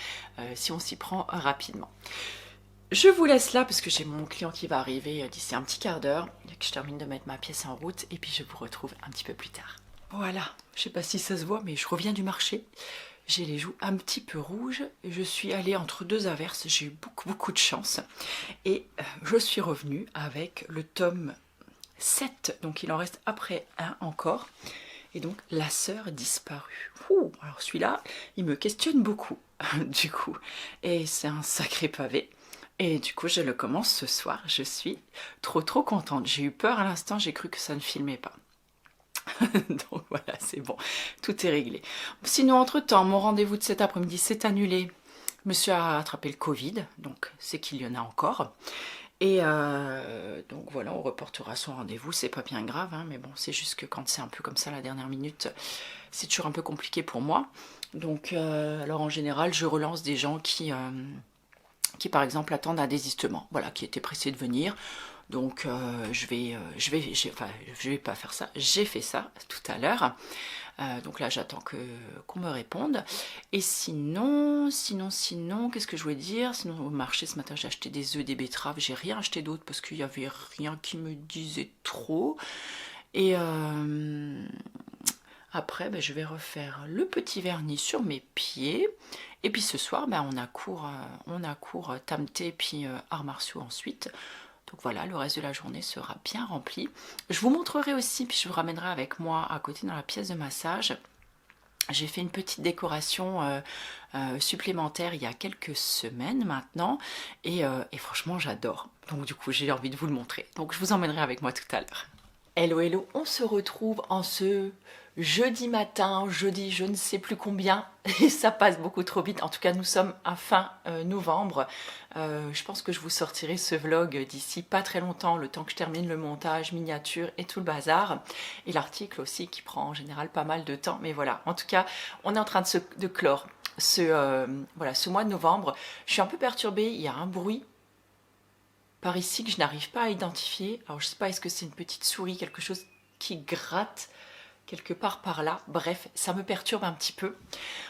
si on s'y prend rapidement. Je vous laisse là parce que j'ai mon client qui va arriver d'ici un petit quart d'heure et que je termine de mettre ma pièce en route et puis je vous retrouve un petit peu plus tard. Voilà, je sais pas si ça se voit mais je reviens du marché. J'ai les joues un petit peu rouges, je suis allée entre deux averses, j'ai eu beaucoup de chance et je suis revenue avec le tome 7, donc il en reste après un encore. Et donc, la sœur disparue. Ouh, alors celui-là, il me questionne beaucoup, du coup. Et c'est un sacré pavé. Et du coup, je le commence ce soir. Je suis trop contente. J'ai eu peur à l'instant, j'ai cru que ça ne filmait pas. Donc voilà, c'est bon. Tout est réglé. Sinon, entre-temps, mon rendez-vous de cet après-midi s'est annulé. Monsieur a attrapé le Covid, donc c'est qu'il y en a encore. Et donc voilà, on reportera son rendez-vous, c'est pas bien grave, hein, mais bon, c'est juste que quand c'est un peu comme ça la dernière minute, c'est toujours un peu compliqué pour moi. Donc, alors en général, je relance des gens qui par exemple attendent un désistement, voilà, qui étaient pressés de venir. Donc je vais pas faire ça, j'ai fait ça tout à l'heure. Donc là j'attends qu'on me réponde. Et sinon, qu'est-ce que je voulais dire? Sinon au marché ce matin j'ai acheté des œufs, des betteraves, j'ai rien acheté d'autre parce qu'il n'y avait rien qui me disait trop. Et après je vais refaire le petit vernis sur mes pieds. Et puis ce soir on a cours Tamté puis arts martiaux ensuite. Donc voilà, le reste de la journée sera bien rempli. Je vous montrerai aussi, puis je vous ramènerai avec moi à côté dans la pièce de massage. J'ai fait une petite décoration supplémentaire il y a quelques semaines maintenant. Et franchement, j'adore. Donc du coup, j'ai envie de vous le montrer. Donc je vous emmènerai avec moi tout à l'heure. Hello, on se retrouve en ce jeudi matin, jeudi je ne sais plus combien, et ça passe beaucoup trop vite. En tout cas, nous sommes à fin novembre. Je pense que je vous sortirai ce vlog d'ici pas très longtemps, le temps que je termine le montage, miniature et tout le bazar. Et l'article aussi qui prend en général pas mal de temps. Mais voilà, en tout cas, on est en train de clore voilà, ce mois de novembre. Je suis un peu perturbée, il y a un bruit par ici que je n'arrive pas à identifier. Alors je sais pas, est-ce que c'est une petite souris, quelque chose qui gratte quelque part par là. Bref, ça me perturbe un petit peu.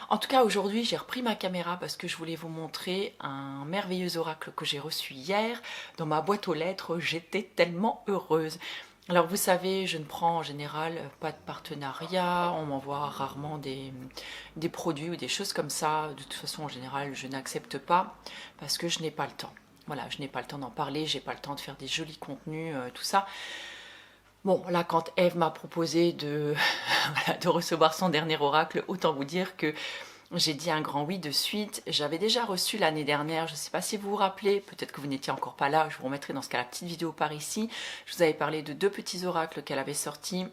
En tout cas, aujourd'hui, j'ai repris ma caméra parce que je voulais vous montrer un merveilleux oracle que j'ai reçu hier dans ma boîte aux lettres. J'étais tellement heureuse. Alors vous savez, je ne prends en général pas de partenariat, on m'envoie rarement des produits ou des choses comme ça. De toute façon, en général, je n'accepte pas parce que je n'ai pas le temps. Voilà, je n'ai pas le temps d'en parler, j'ai pas le temps de faire des jolis contenus, tout ça. Bon, là, quand Eve m'a proposé de, voilà, de recevoir son dernier oracle, autant vous dire que j'ai dit un grand oui de suite. J'avais déjà reçu l'année dernière, je ne sais pas si vous vous rappelez, peut-être que vous n'étiez encore pas là, je vous remettrai dans ce cas la petite vidéo par ici. Je vous avais parlé de 2 petits oracles qu'elle avait sortis.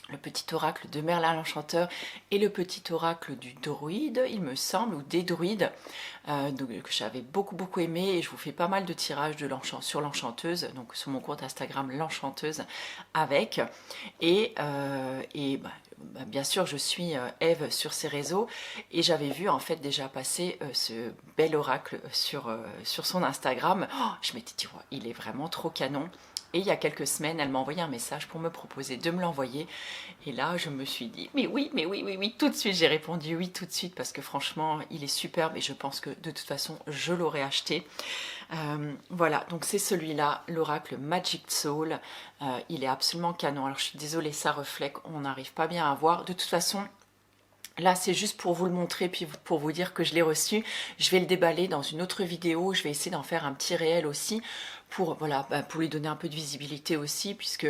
Le petit oracle de Merlin l'Enchanteur et le petit oracle du druide, il me semble, ou des druides, que j'avais beaucoup aimé, et je vous fais pas mal de tirages sur l'enchanteuse, donc sur mon compte Instagram l'Enchanteuse avec, et bien sûr je suis Eve sur ses réseaux, et j'avais vu en fait déjà passer ce bel oracle sur son Instagram. Oh, je m'étais dit, ouais, il est vraiment trop canon. Et il y a quelques semaines, elle m'a envoyé un message pour me proposer de me l'envoyer. Et là, je me suis dit, mais oui, tout de suite. J'ai répondu oui tout de suite parce que franchement, il est superbe et je pense que de toute façon, je l'aurais acheté. Voilà, donc c'est celui-là, l'oracle Magic Soul. Il est absolument canon. Alors, je suis désolée, ça reflète, on n'arrive pas bien à voir. De toute façon, là, c'est juste pour vous le montrer, puis pour vous dire que je l'ai reçu. Je vais le déballer dans une autre vidéo. Je vais essayer d'en faire un petit réel aussi pour, voilà, pour lui donner un peu de visibilité aussi, puisque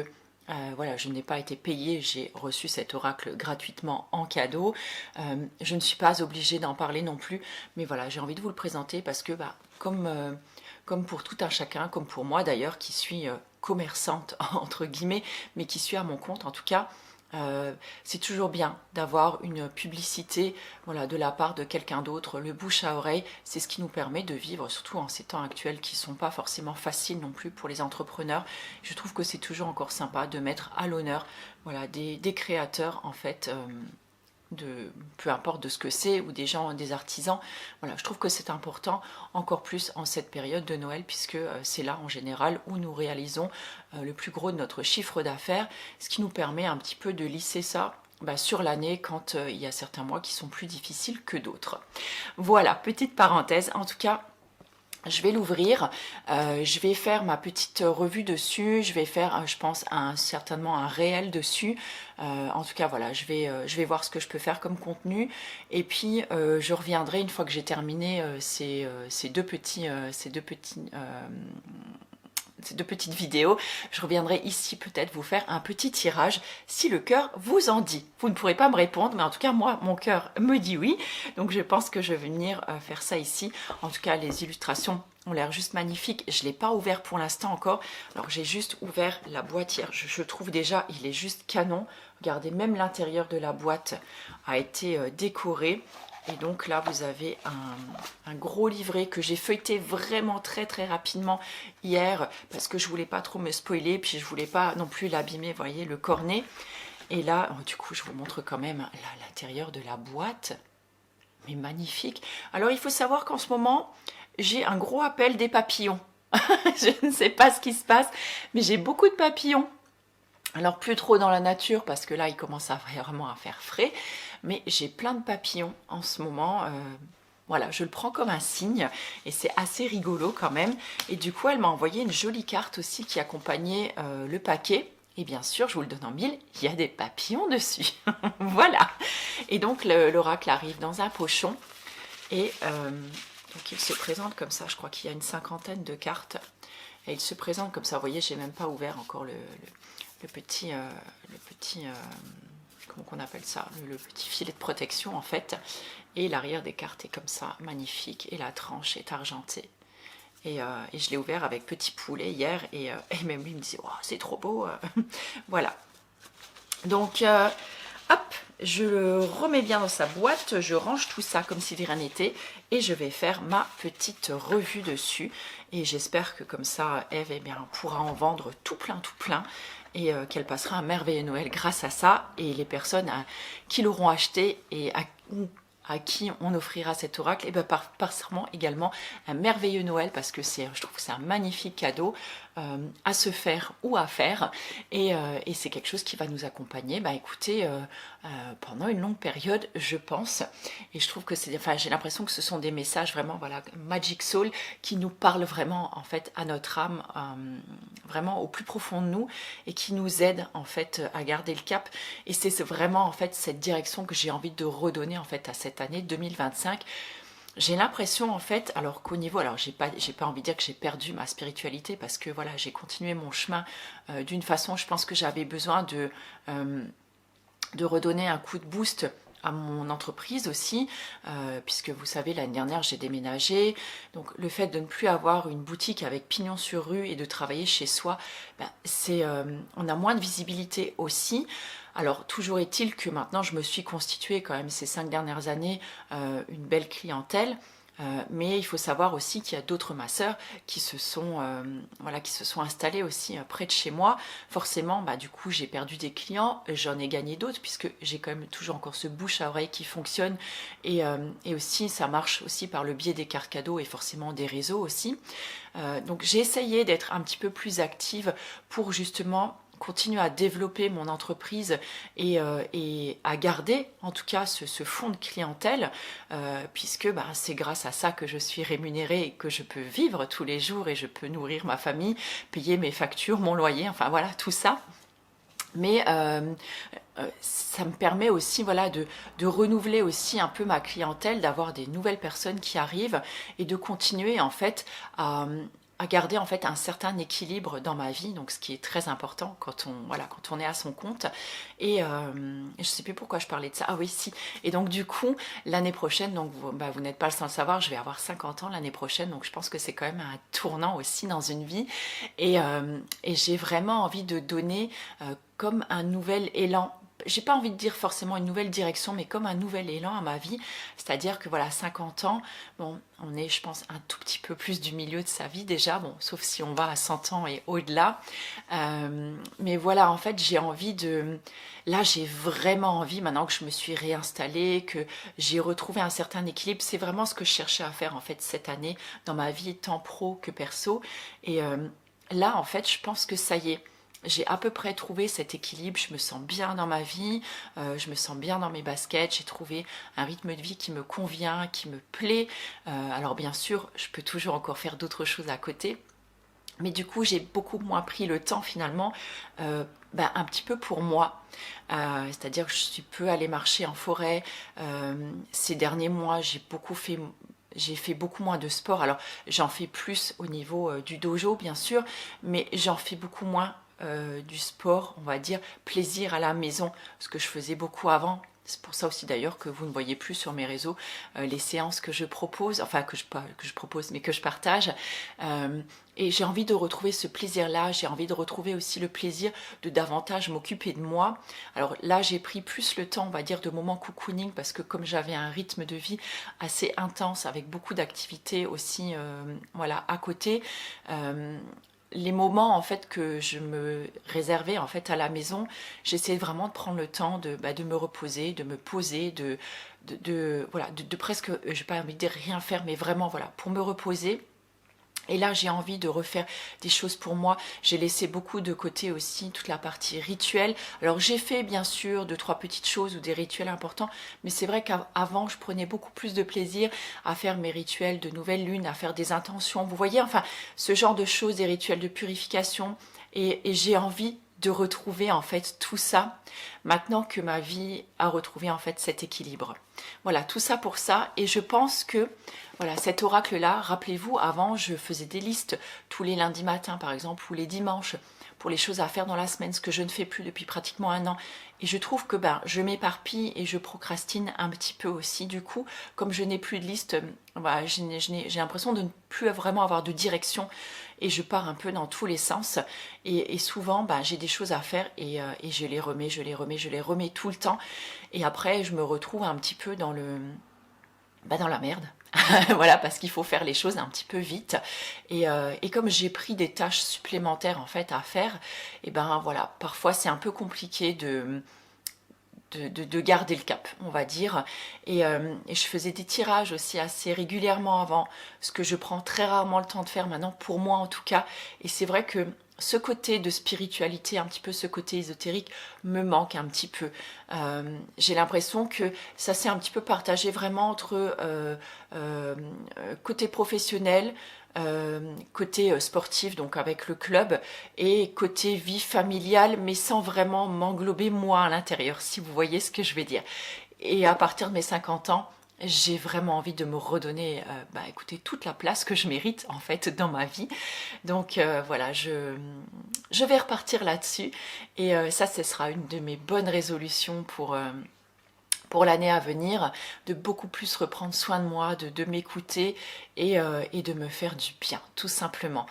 voilà, je n'ai pas été payée. J'ai reçu cet oracle gratuitement en cadeau. Je ne suis pas obligée d'en parler non plus, mais voilà, j'ai envie de vous le présenter parce que, comme pour tout un chacun, comme pour moi d'ailleurs, qui suis commerçante, entre guillemets, mais qui suis à mon compte en tout cas, c'est toujours bien d'avoir une publicité, voilà, de la part de quelqu'un d'autre. Le bouche à oreille, c'est ce qui nous permet de vivre, surtout en ces temps actuels qui ne sont pas forcément faciles non plus pour les entrepreneurs. Je trouve que c'est toujours encore sympa de mettre à l'honneur, voilà, des créateurs en fait, peu importe de ce que c'est, ou des gens, des artisans. Voilà, je trouve que c'est important, encore plus en cette période de Noël, puisque c'est là en général où nous réalisons le plus gros de notre chiffre d'affaires, ce qui nous permet un petit peu de lisser ça sur l'année quand il y a certains mois qui sont plus difficiles que d'autres. Voilà, petite parenthèse. En tout cas, je vais l'ouvrir, je vais faire ma petite revue dessus, je vais faire, je pense, certainement un réel dessus. En tout cas, voilà, je vais voir ce que je peux faire comme contenu. Et puis, je reviendrai une fois que j'ai terminé ces deux petites vidéos. Je reviendrai ici peut-être vous faire un petit tirage si le cœur vous en dit. Vous ne pourrez pas me répondre, mais en tout cas moi mon cœur me dit oui, donc je pense que je vais venir faire ça ici. En tout cas les illustrations ont l'air juste magnifiques. Je ne l'ai pas ouvert pour l'instant encore, alors j'ai juste ouvert la boîtière. Je trouve déjà il est juste canon. Regardez, même l'intérieur de la boîte a été décoré. Et donc là, vous avez un gros livret que j'ai feuilleté vraiment très rapidement hier parce que je voulais pas trop me spoiler, puis je voulais pas non plus l'abîmer, vous voyez, le cornet. Et là, du coup, je vous montre quand même l'intérieur de la boîte. Mais magnifique. Alors, il faut savoir qu'en ce moment, j'ai un gros appel des papillons. Je ne sais pas ce qui se passe, mais j'ai beaucoup de papillons. Alors plus trop dans la nature parce que là il commence vraiment à faire frais, mais j'ai plein de papillons en ce moment. Voilà, je le prends comme un signe et c'est assez rigolo quand même. Et du coup elle m'a envoyé une jolie carte aussi qui accompagnait le paquet. Et bien sûr, je vous le donne en mille, il y a des papillons dessus. Voilà. Et donc l'oracle arrive dans un pochon et donc il se présente comme ça. Je crois qu'il y a une 50aine de cartes et il se présente comme ça. Vous voyez, j'ai même pas ouvert encore le petit comment qu'on appelle ça, le petit filet de protection en fait. Et l'arrière des cartes est comme ça, magnifique, et la tranche est argentée. Et je l'ai ouvert avec Petit Poulet hier, et même lui me disait oh, c'est trop beau. Voilà. Donc Hop, je le remets bien dans sa boîte, je range tout ça comme si de rien n'était et je vais faire ma petite revue dessus. Et j'espère que comme ça, Eve pourra en vendre tout plein et qu'elle passera un merveilleux Noël grâce à ça. Et les personnes qui l'auront acheté et à qui on offrira cet oracle, et passeront également un merveilleux Noël parce que je trouve que c'est un magnifique cadeau à se faire ou à faire et c'est quelque chose qui va nous accompagner écoutez pendant une longue période je pense, et je trouve que j'ai l'impression que ce sont des messages vraiment Magic Soul qui nous parlent vraiment en fait à notre âme, vraiment au plus profond de nous et qui nous aident en fait à garder le cap, et c'est vraiment en fait cette direction que j'ai envie de redonner en fait à cette année 2025. J'ai l'impression en fait, alors qu'au niveau, alors j'ai pas envie de dire que j'ai perdu ma spiritualité parce que voilà, j'ai continué mon chemin d'une façon, je pense que j'avais besoin de redonner un coup de boost à mon entreprise aussi, puisque vous savez, l'année dernière j'ai déménagé, donc le fait de ne plus avoir une boutique avec pignon sur rue et de travailler chez soi, on a moins de visibilité aussi. Alors toujours est-il que maintenant je me suis constituée quand même ces 5 dernières années une belle clientèle, mais il faut savoir aussi qu'il y a d'autres masseurs qui se sont installés aussi près de chez moi. Forcément, du coup, j'ai perdu des clients, j'en ai gagné d'autres puisque j'ai quand même toujours encore ce bouche à oreille qui fonctionne et aussi ça marche aussi par le biais des cartes cadeaux et forcément des réseaux aussi. Donc j'ai essayé d'être un petit peu plus active pour justement continuer à développer mon entreprise et à garder en tout cas ce fonds de clientèle puisque c'est grâce à ça que je suis rémunérée et que je peux vivre tous les jours et je peux nourrir ma famille, payer mes factures, mon loyer, enfin voilà tout ça. Mais ça me permet aussi de renouveler aussi un peu ma clientèle, d'avoir des nouvelles personnes qui arrivent et de continuer en fait à garder en fait un certain équilibre dans ma vie, donc ce qui est très important quand on est à son compte. Et je sais plus pourquoi je parlais de ça. Ah oui, si. Et donc du coup, l'année prochaine, donc vous n'êtes pas sans le savoir, je vais avoir 50 ans l'année prochaine, donc je pense que c'est quand même un tournant aussi dans une vie. Et j'ai vraiment envie de donner comme un nouvel élan. J'ai pas envie de dire forcément une nouvelle direction, mais comme un nouvel élan à ma vie. C'est-à-dire que 50 ans, bon, on est, je pense, un tout petit peu plus du milieu de sa vie déjà, bon, sauf si on va à 100 ans et au-delà. Mais voilà, en fait, j'ai envie de... Là, j'ai vraiment envie, maintenant que je me suis réinstallée, que j'ai retrouvé un certain équilibre, c'est vraiment ce que je cherchais à faire, en fait, cette année, dans ma vie, tant pro que perso. Et là, en fait, je pense que ça y est. J'ai à peu près trouvé cet équilibre, je me sens bien dans ma vie, je me sens bien dans mes baskets, j'ai trouvé un rythme de vie qui me convient, qui me plaît. Alors bien sûr, je peux toujours encore faire d'autres choses à côté, mais du coup j'ai beaucoup moins pris le temps finalement un petit peu pour moi. C'est-à-dire que je peux aller marcher en forêt. Ces derniers mois, j'ai fait beaucoup moins de sport. Alors j'en fais plus au niveau du dojo bien sûr, mais j'en fais beaucoup moins du sport, on va dire, plaisir à la maison, ce que je faisais beaucoup avant. C'est pour ça aussi d'ailleurs que vous ne voyez plus sur mes réseaux les séances que je propose, enfin que je propose, mais que je partage. Et j'ai envie de retrouver ce plaisir-là, j'ai envie de retrouver aussi le plaisir de davantage m'occuper de moi. Alors là, j'ai pris plus le temps, on va dire, de moments cocooning, parce que comme j'avais un rythme de vie assez intense, avec beaucoup d'activités aussi à côté, les moments en fait que je me réservais en fait à la maison, j'essayais vraiment de prendre le temps de me reposer, de me poser, de presque, j'ai pas envie de dire rien faire, mais vraiment pour me reposer. Et là, j'ai envie de refaire des choses pour moi. J'ai laissé beaucoup de côté aussi toute la partie rituelle. Alors, j'ai fait bien sûr 2-3 petites choses ou des rituels importants, mais c'est vrai qu'avant, je prenais beaucoup plus de plaisir à faire mes rituels de nouvelle lune, à faire des intentions. Vous voyez, enfin, ce genre de choses, des rituels de purification. Et j'ai envie de retrouver en fait tout ça maintenant que ma vie a retrouvé en fait cet équilibre. Voilà, tout ça pour ça. Et je pense que, voilà, cet oracle-là, rappelez-vous, avant, je faisais des listes tous les lundis matins, par exemple, ou les dimanches, pour les choses à faire dans la semaine, ce que je ne fais plus depuis pratiquement un an. Et je trouve que je m'éparpille et je procrastine un petit peu aussi. Du coup, comme je n'ai plus de liste, voilà, j'ai l'impression de ne plus vraiment avoir de direction et je pars un peu dans tous les sens. Et souvent, j'ai des choses à faire et je les remets tout le temps. Et après, je me retrouve un petit peu dans dans la merde. Voilà, parce qu'il faut faire les choses un petit peu vite. Et comme j'ai pris des tâches supplémentaires en fait à faire, et voilà, parfois c'est un peu compliqué de garder le cap, on va dire. Et je faisais des tirages aussi assez régulièrement avant, ce que je prends très rarement le temps de faire maintenant, pour moi en tout cas. Et c'est vrai que ce côté de spiritualité, un petit peu ce côté ésotérique, me manque un petit peu. J'ai l'impression que ça s'est un petit peu partagé vraiment entre côté professionnel, côté sportif, donc avec le club, et côté vie familiale, mais sans vraiment m'englober moi à l'intérieur, si vous voyez ce que je vais dire. Et à partir de mes 50 ans, j'ai vraiment envie de me redonner, écoutez, toute la place que je mérite en fait dans ma vie. Donc voilà, je vais repartir là-dessus. Et ça, ce sera une de mes bonnes résolutions pour l'année à venir, de beaucoup plus reprendre soin de moi, de m'écouter et de me faire du bien, tout simplement.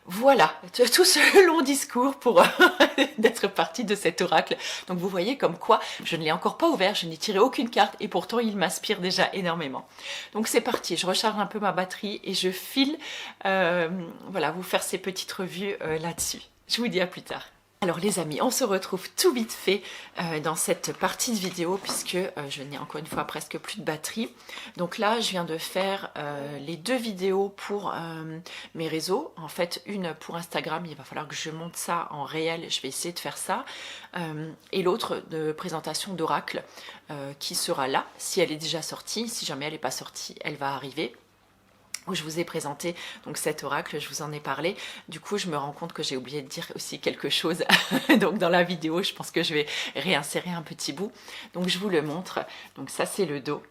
Voilà, tout ce long discours pour d'être partie de cet oracle. Donc vous voyez comme quoi, je ne l'ai encore pas ouvert, je n'ai tiré aucune carte et pourtant il m'inspire déjà énormément. Donc c'est parti, je recharge un peu ma batterie et je file voilà, vous faire ces petites revues là-dessus. Je vous dis à plus tard. Alors les amis, on se retrouve tout vite fait dans cette partie de vidéo puisque je n'ai encore une fois presque plus de batterie. Donc là, je viens de faire les 2 vidéos pour mes réseaux. En fait, une pour Instagram, il va falloir que je monte ça en réel, je vais essayer de faire ça. Et l'autre de présentation d'oracle qui sera là, si elle est déjà sortie. Si jamais elle n'est pas sortie, elle va arriver. Où je vous ai présenté donc cet oracle, je vous en ai parlé. Du coup, je me rends compte que j'ai oublié de dire aussi quelque chose. Donc dans la vidéo, je pense que je vais réinsérer un petit bout. Donc je vous le montre. Donc ça, c'est le dos.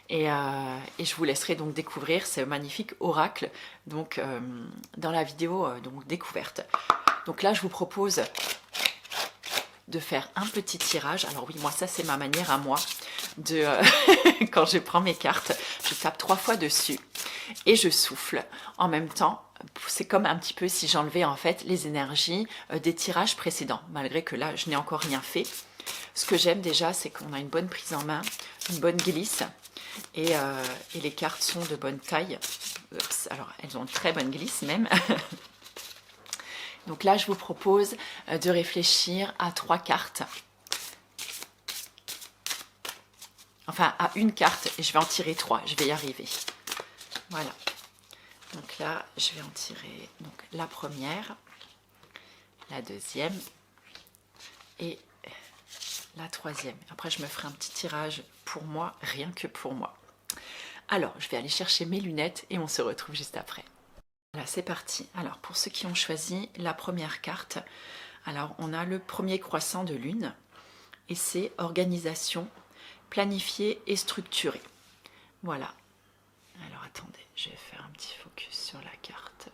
Et je vous laisserai donc découvrir ce magnifique oracle donc dans la vidéo donc découverte. Donc là, je vous propose de faire un petit tirage. Alors oui, moi ça c'est ma manière à moi de quand je prends mes cartes, je tape 3 fois dessus et je souffle en même temps. C'est comme un petit peu si j'enlevais en fait les énergies des tirages précédents, malgré que là je n'ai encore rien fait. Ce que j'aime déjà, c'est qu'on a une bonne prise en main, une bonne glisse et les cartes sont de bonne taille. Oups, alors elles ont une très bonne glisse même. Donc là, je vous propose de réfléchir à 3 cartes. Enfin, à une carte, et je vais en tirer 3. Je vais y arriver. Voilà. Donc là, je vais en tirer donc, la première, la deuxième et la troisième. Après, je me ferai un petit tirage pour moi, rien que pour moi. Alors, je vais aller chercher mes lunettes et on se retrouve juste après. Voilà, c'est parti. Alors, pour ceux qui ont choisi la première carte, alors on a le premier croissant de lune et c'est organisation, planifiée et structurée. Voilà. Alors, attendez, je vais faire un petit focus sur la carte.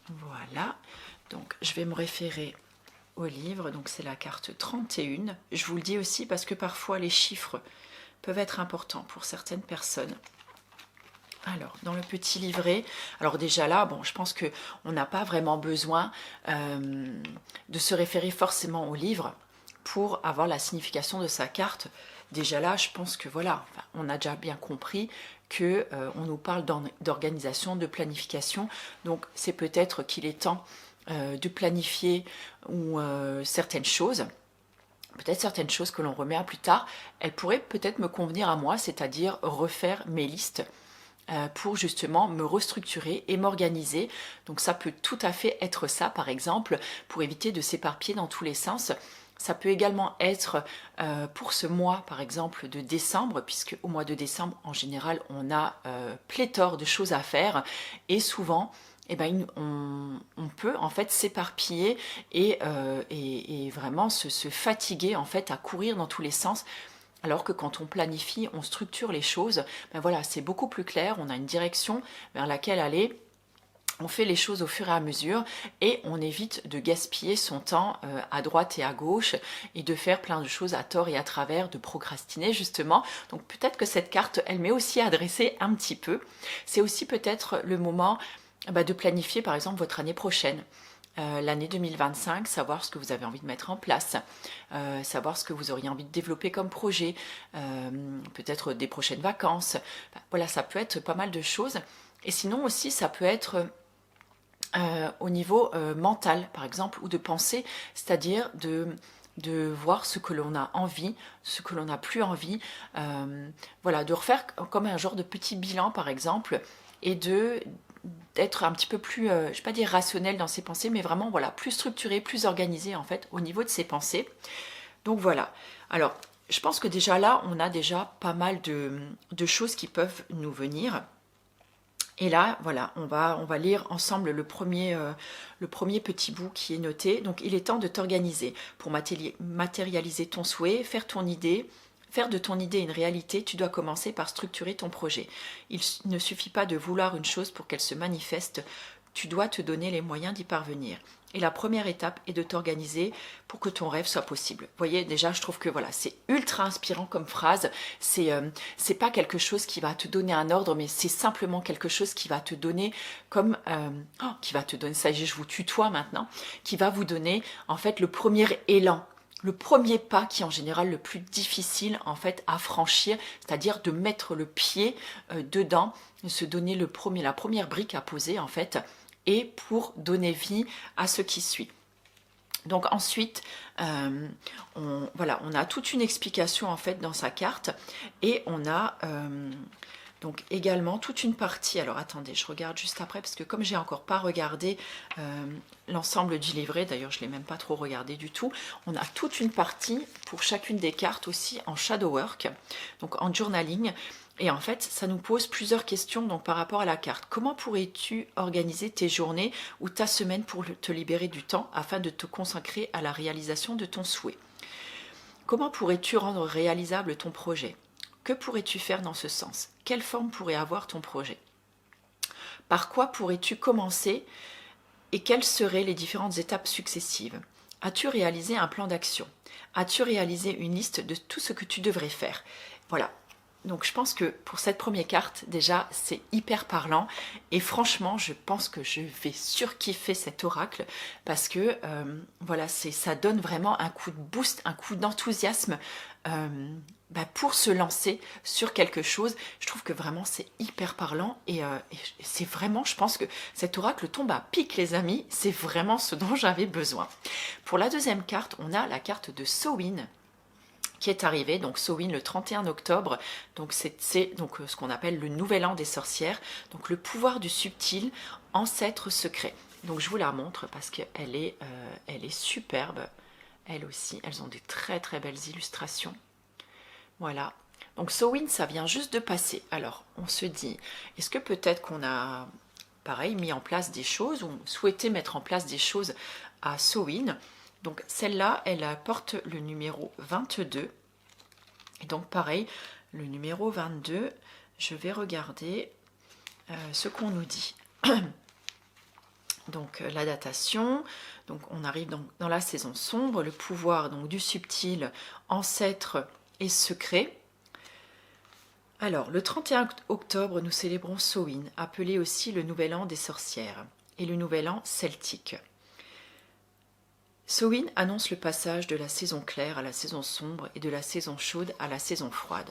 Voilà. Donc, je vais me référer au livre. Donc, c'est la carte 31. Je vous le dis aussi parce que parfois, les chiffres peuvent être importants pour certaines personnes. Alors, dans le petit livret, alors déjà là, bon, je pense qu'on n'a pas vraiment besoin de se référer forcément au livre pour avoir la signification de sa carte. Déjà là, je pense que voilà, on a déjà bien compris que on nous parle d'organisation, de planification. Donc, c'est peut-être qu'il est temps de planifier ou certaines choses. Peut-être certaines choses que l'on remet à plus tard, elles pourraient peut-être me convenir à moi, c'est-à-dire refaire mes listes pour justement me restructurer et m'organiser. Donc ça peut tout à fait être ça, par exemple, pour éviter de s'éparpiller dans tous les sens. Ça peut également être pour ce mois, par exemple, de décembre, puisque au mois de décembre, en général, on a pléthore de choses à faire et souvent, eh ben, on peut en fait s'éparpiller et vraiment se fatiguer en fait à courir dans tous les sens. Alors que quand on planifie, on structure les choses, ben voilà, c'est beaucoup plus clair, on a une direction vers laquelle aller. On fait les choses au fur et à mesure et on évite de gaspiller son temps à droite et à gauche et de faire plein de choses à tort et à travers, de procrastiner justement. Donc peut-être que cette carte, elle m'est aussi adressée un petit peu. C'est aussi peut-être le moment de planifier par exemple votre année prochaine. L'année 2025, savoir ce que vous avez envie de mettre en place, savoir ce que vous auriez envie de développer comme projet, peut-être des prochaines vacances. Voilà, ça peut être pas mal de choses. Et sinon aussi, ça peut être au niveau mental, par exemple, ou de pensée, c'est-à-dire de voir ce que l'on a envie, ce que l'on n'a plus envie, voilà, de refaire comme un genre de petit bilan, par exemple, et d'être un petit peu plus, je ne vais pas dire rationnel dans ses pensées, mais vraiment voilà, plus structuré, plus organisé en fait au niveau de ses pensées. Donc voilà. Alors, je pense que déjà là, on a déjà pas mal de choses qui peuvent nous venir. Et là, voilà, on va lire ensemble le premier petit bout qui est noté. Donc, il est temps de t'organiser pour matérialiser ton souhait, faire de ton idée une réalité. Tu dois commencer par structurer ton projet. Il ne suffit pas de vouloir une chose pour qu'elle se manifeste. Tu dois te donner les moyens d'y parvenir. Et la première étape est de t'organiser pour que ton rêve soit possible. Vous voyez, déjà, je trouve que voilà, c'est ultra inspirant comme phrase. C'est pas quelque chose qui va te donner un ordre, mais c'est simplement quelque chose qui va te donner comme qui va te donner. Ça y est, je vous tutoie maintenant, qui va vous donner en fait le premier élan. Le premier pas qui est en général le plus difficile en fait à franchir, c'est-à-dire de mettre le pied dedans, se donner la première brique à poser en fait, et pour donner vie à ce qui suit. Donc ensuite, on a toute une explication en fait dans sa carte et on a donc également toute une partie. Alors attendez, je regarde juste après parce que comme j'ai encore pas regardé l'ensemble du livret, d'ailleurs je l'ai même pas trop regardé du tout, on a toute une partie pour chacune des cartes aussi en shadow work, donc en journaling. Et en fait, ça nous pose plusieurs questions donc, par rapport à la carte. Comment pourrais-tu organiser tes journées ou ta semaine pour te libérer du temps afin de te consacrer à la réalisation de ton souhait? Comment pourrais-tu rendre réalisable ton projet? Que pourrais-tu faire dans ce sens? Quelle forme pourrait avoir ton projet? Par quoi pourrais-tu commencer et quelles seraient les différentes étapes successives? As-tu réalisé un plan d'action? As-tu réalisé une liste de tout ce que tu devrais faire? Voilà. Donc je pense que pour cette première carte, déjà, c'est hyper parlant. Et franchement, je pense que je vais surkiffer cet oracle parce que voilà, ça donne vraiment un coup de boost, un coup d'enthousiasme pour se lancer sur quelque chose. Je trouve que vraiment c'est hyper parlant et c'est vraiment, je pense que cet oracle tombe à pic les amis. C'est vraiment ce dont j'avais besoin. Pour la deuxième carte, on a la carte de Samhain qui est arrivé, donc Samhain le 31 octobre, donc c'est donc ce qu'on appelle le nouvel an des sorcières, donc le pouvoir du subtil, ancêtre secret. Donc je vous la montre parce qu'elle est superbe, elle aussi, elles ont des très très belles illustrations. Voilà, donc Samhain ça vient juste de passer, alors on se dit, est-ce que peut-être qu'on a pareil mis en place des choses, ou souhaité mettre en place des choses à Samhain? Donc celle-là, elle porte le numéro 22. Et donc pareil, le numéro 22, je vais regarder ce qu'on nous dit. Donc la datation, donc on arrive dans la saison sombre, le pouvoir donc du subtil, ancêtre et secret. Alors le 31 octobre, nous célébrons Samhain, appelé aussi le nouvel an des sorcières, et le nouvel an celtique. Samhain annonce le passage de la saison claire à la saison sombre et de la saison chaude à la saison froide.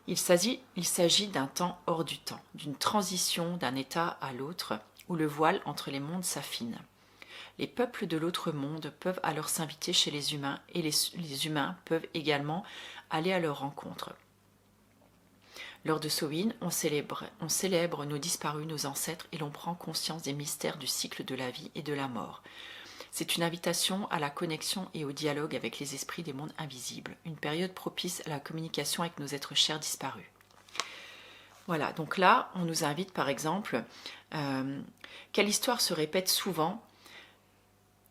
Il s'agit d'un temps hors du temps, d'une transition d'un état à l'autre, où le voile entre les mondes s'affine. Les peuples de l'autre monde peuvent alors s'inviter chez les humains et les humains peuvent également aller à leur rencontre. Lors de Samhain, on célèbre nos disparus, nos ancêtres, et l'on prend conscience des mystères du cycle de la vie et de la mort. C'est une invitation à la connexion et au dialogue avec les esprits des mondes invisibles, une période propice à la communication avec nos êtres chers disparus. Voilà, donc là, on nous invite par exemple, quelle histoire se répète souvent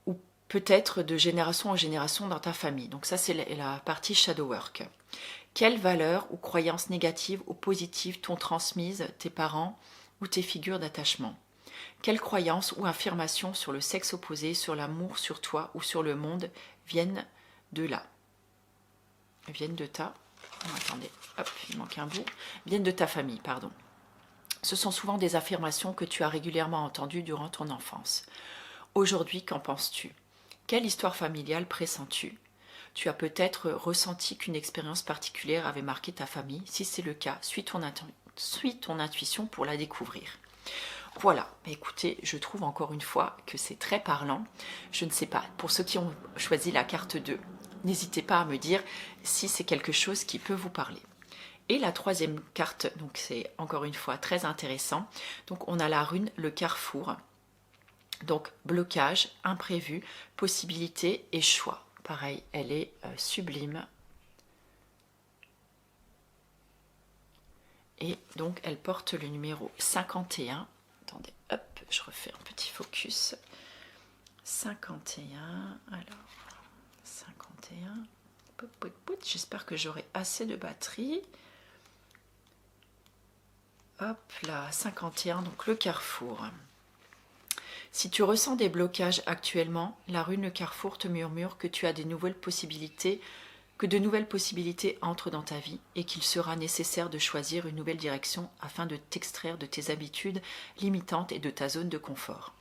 ou peut-être de génération en génération dans ta famille. Donc ça, c'est la partie shadow work. Quelles valeurs ou croyances négatives ou positives t'ont transmises tes parents ou tes figures d'attachement? Quelles croyances ou affirmations sur le sexe opposé, sur l'amour, sur toi ou sur le monde viennent de là? Viennent de ta... Oh, attendez, hop, il manque un bout. Viennent de ta famille, pardon. Ce sont souvent des affirmations que tu as régulièrement entendues durant ton enfance. Aujourd'hui, qu'en penses-tu? Quelle histoire familiale pressens-tu? Tu as peut-être ressenti qu'une expérience particulière avait marqué ta famille. Si c'est le cas, suis ton intuition pour la découvrir. Voilà, écoutez, je trouve encore une fois que c'est très parlant. Je ne sais pas, pour ceux qui ont choisi la carte 2, n'hésitez pas à me dire si c'est quelque chose qui peut vous parler. Et la troisième carte, donc c'est encore une fois très intéressant. Donc on a la rune, le carrefour. Donc blocage, imprévu, possibilité et choix. Pareil, elle est sublime. Et donc elle porte le numéro 51. Attendez, hop, je refais un petit focus. 51, alors 51. J'espère que j'aurai assez de batterie. Hop là, 51, donc le carrefour. Si tu ressens des blocages actuellement, la rune le carrefour te murmure que tu as de nouvelles possibilités entrent dans ta vie et qu'il sera nécessaire de choisir une nouvelle direction afin de t'extraire de tes habitudes limitantes et de ta zone de confort.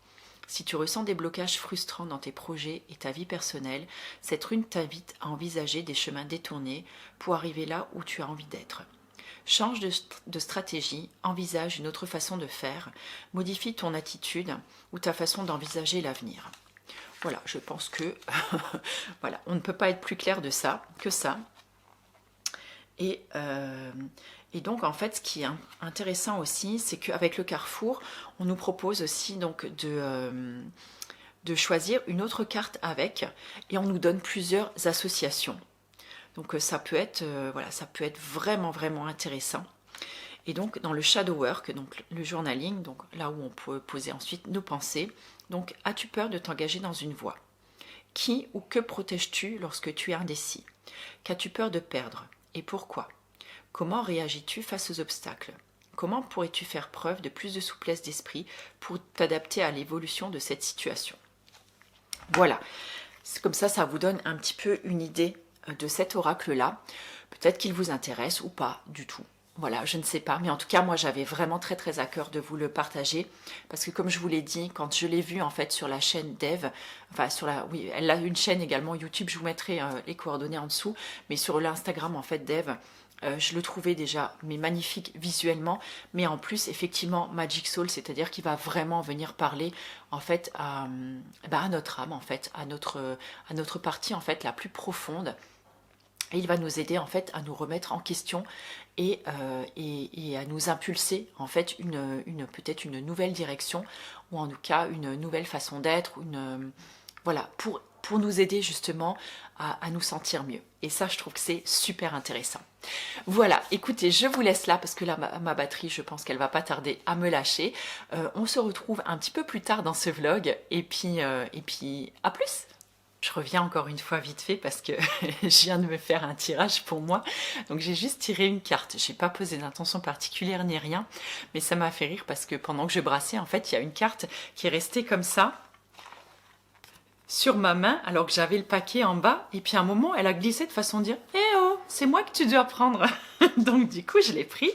Si tu ressens des blocages frustrants dans tes projets et ta vie personnelle, cette rune t'invite à envisager des chemins détournés pour arriver là où tu as envie d'être. Change de stratégie, envisage une autre façon de faire, modifie ton attitude ou ta façon d'envisager l'avenir. Voilà, je pense que voilà, on ne peut pas être plus clair que ça. Et donc en fait, ce qui est intéressant aussi, c'est qu'avec le carrefour, on nous propose aussi donc de choisir une autre carte avec, et on nous donne plusieurs associations. Donc ça peut être voilà, ça peut être vraiment vraiment intéressant. Et donc dans le shadow work, donc le journaling, donc là où on peut poser ensuite nos pensées. Donc as-tu peur de t'engager dans une voie? Qui ou que protèges-tu lorsque tu es indécis? Qu'as-tu peur de perdre et pourquoi? Comment réagis-tu face aux obstacles? Comment pourrais-tu faire preuve de plus de souplesse d'esprit pour t'adapter à l'évolution de cette situation? Voilà, comme ça vous donne un petit peu une idée de cet oracle-là. Peut-être qu'il vous intéresse ou pas du tout. Voilà, je ne sais pas, mais en tout cas, moi, j'avais vraiment très très à cœur de vous le partager, parce que comme je vous l'ai dit, quand je l'ai vu en fait sur la chaîne d'Eve, enfin oui, elle a une chaîne également YouTube, je vous mettrai les coordonnées en dessous, mais sur l'Instagram en fait d'Eve, je le trouvais déjà mais magnifique visuellement, mais en plus effectivement Magic Soul, c'est-à-dire qu'il va vraiment venir parler en fait à notre âme en fait, à notre partie en fait la plus profonde. Et il va nous aider en fait à nous remettre en question et à nous impulser en fait peut-être une nouvelle direction, ou en tout cas une nouvelle façon d'être, voilà, pour nous aider justement à nous sentir mieux. Et ça, je trouve que c'est super intéressant. Voilà, écoutez, je vous laisse là parce que là, ma batterie, je pense qu'elle va pas tarder à me lâcher. On se retrouve un petit peu plus tard dans ce vlog et puis à plus. Je reviens encore une fois vite fait parce que je viens de me faire un tirage pour moi. Donc j'ai juste tiré une carte. Je n'ai pas posé d'intention particulière ni rien. Mais ça m'a fait rire parce que pendant que je brassais, en fait, il y a une carte qui est restée comme ça sur ma main alors que j'avais le paquet en bas. Et puis à un moment, elle a glissé de façon de dire « Eh oh, c'est moi que tu dois prendre !» Donc du coup, je l'ai pris.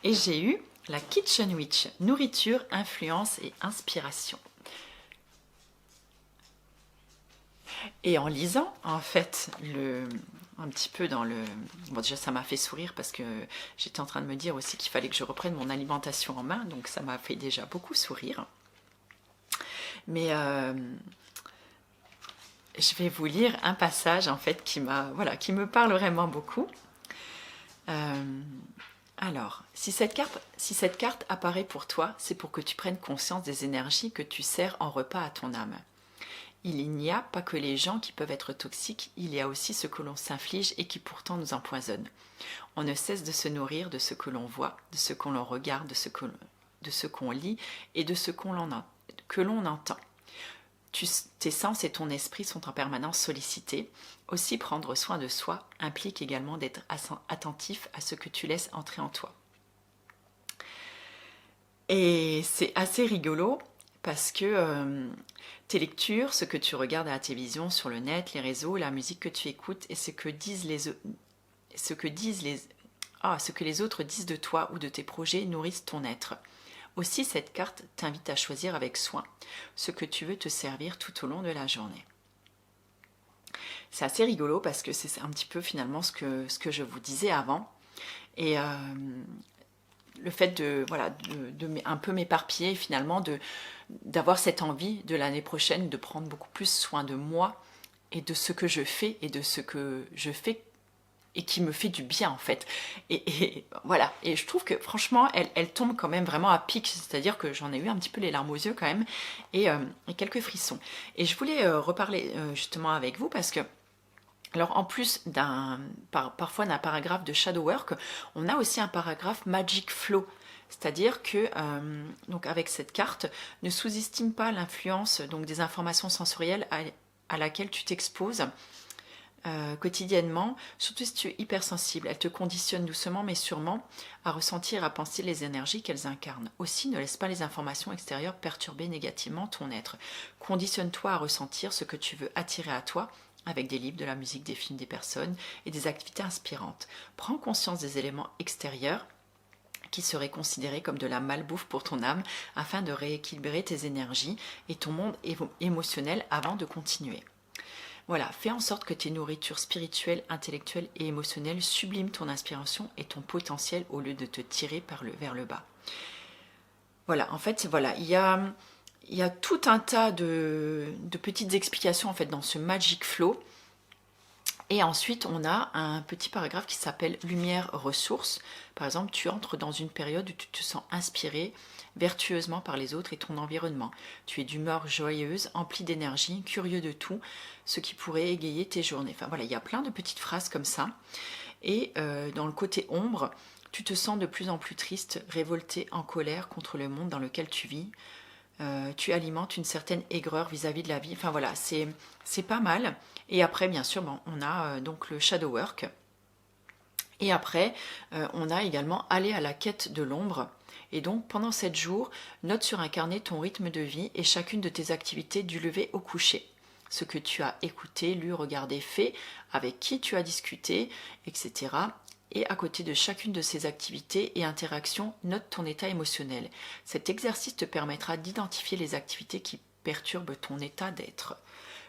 Et j'ai eu la Kitchen Witch, nourriture, influence et inspiration. Et en lisant, en fait, un petit peu dans le... Bon, déjà, ça m'a fait sourire parce que j'étais en train de me dire aussi qu'il fallait que je reprenne mon alimentation en main, donc ça m'a fait déjà beaucoup sourire. Mais je vais vous lire un passage, en fait, qui me parle vraiment beaucoup. Alors, si cette carte apparaît pour toi, c'est pour que tu prennes conscience des énergies que tu sers en repas à ton âme. Il n'y a pas que les gens qui peuvent être toxiques, il y a aussi ce que l'on s'inflige et qui pourtant nous empoisonne. On ne cesse de se nourrir de ce que l'on voit, de ce que l'on regarde, de ce qu'on lit et de ce que l'on entend. Tes sens et ton esprit sont en permanence sollicités. Aussi, prendre soin de soi implique également d'être attentif à ce que tu laisses entrer en toi. Et c'est assez rigolo parce que tes lectures, ce que tu regardes à la télévision, sur le net, les réseaux, la musique que tu écoutes et ce que les autres disent de toi ou de tes projets nourrissent ton être. Aussi, cette carte t'invite à choisir avec soin ce que tu veux te servir tout au long de la journée. C'est assez rigolo parce que c'est un petit peu finalement ce que je vous disais avant. Et le fait de un peu m'éparpiller finalement, d'avoir cette envie de l'année prochaine de prendre beaucoup plus soin de moi et de ce que je fais et de ce que je fais et qui me fait du bien en fait. Et voilà, et je trouve que franchement elle tombe quand même vraiment à pic, c'est-à-dire que j'en ai eu un petit peu les larmes aux yeux quand même et quelques frissons. Et je voulais reparler justement avec vous parce que alors en plus parfois d'un paragraphe de Shadow Work, on a aussi un paragraphe Magic Flow. C'est-à-dire que donc avec cette carte, ne sous-estime pas l'influence donc des informations sensorielles à laquelle tu t'exposes quotidiennement, surtout si tu es hypersensible. Elle te conditionne doucement mais sûrement à ressentir, à penser les énergies qu'elles incarnent. Aussi, ne laisse pas les informations extérieures perturber négativement ton être. Conditionne-toi à ressentir ce que tu veux attirer à toi avec des livres, de la musique, des films, des personnes et des activités inspirantes. Prends conscience des éléments extérieurs qui seraient considérés comme de la malbouffe pour ton âme afin de rééquilibrer tes énergies et ton monde émotionnel avant de continuer. Voilà, fais en sorte que tes nourritures spirituelles, intellectuelles et émotionnelles subliment ton inspiration et ton potentiel au lieu de te tirer vers le bas. Voilà, en fait, voilà, il y a tout un tas de petites explications en fait dans ce Magic Flow. Et ensuite, on a un petit paragraphe qui s'appelle Lumière ressources. Par exemple, tu entres dans une période où tu te sens inspiré vertueusement par les autres et ton environnement. Tu es d'humeur joyeuse, empli d'énergie, curieux de tout, ce qui pourrait égayer tes journées. Enfin voilà, il y a plein de petites phrases comme ça. Et dans le côté ombre, tu te sens de plus en plus triste, révolté, en colère contre le monde dans lequel tu vis. Tu alimentes une certaine aigreur vis-à-vis de la vie. Enfin voilà, c'est pas mal. Et après, bien sûr, bon, on a donc le shadow work. Et après, on a également aller à la quête de l'ombre. Et donc, pendant 7 jours, note sur un carnet ton rythme de vie et chacune de tes activités du lever au coucher. Ce que tu as écouté, lu, regardé, fait, avec qui tu as discuté, etc. Et à côté de chacune de ces activités et interactions, note ton état émotionnel. Cet exercice te permettra d'identifier les activités qui perturbent ton état d'être.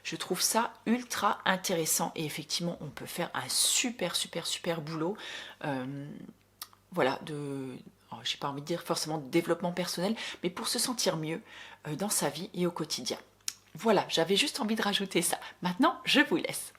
Je trouve ça ultra intéressant et effectivement, on peut faire un super boulot. Voilà, j'ai pas envie de dire forcément de développement personnel, mais pour se sentir mieux dans sa vie et au quotidien. Voilà, j'avais juste envie de rajouter ça. Maintenant, je vous laisse.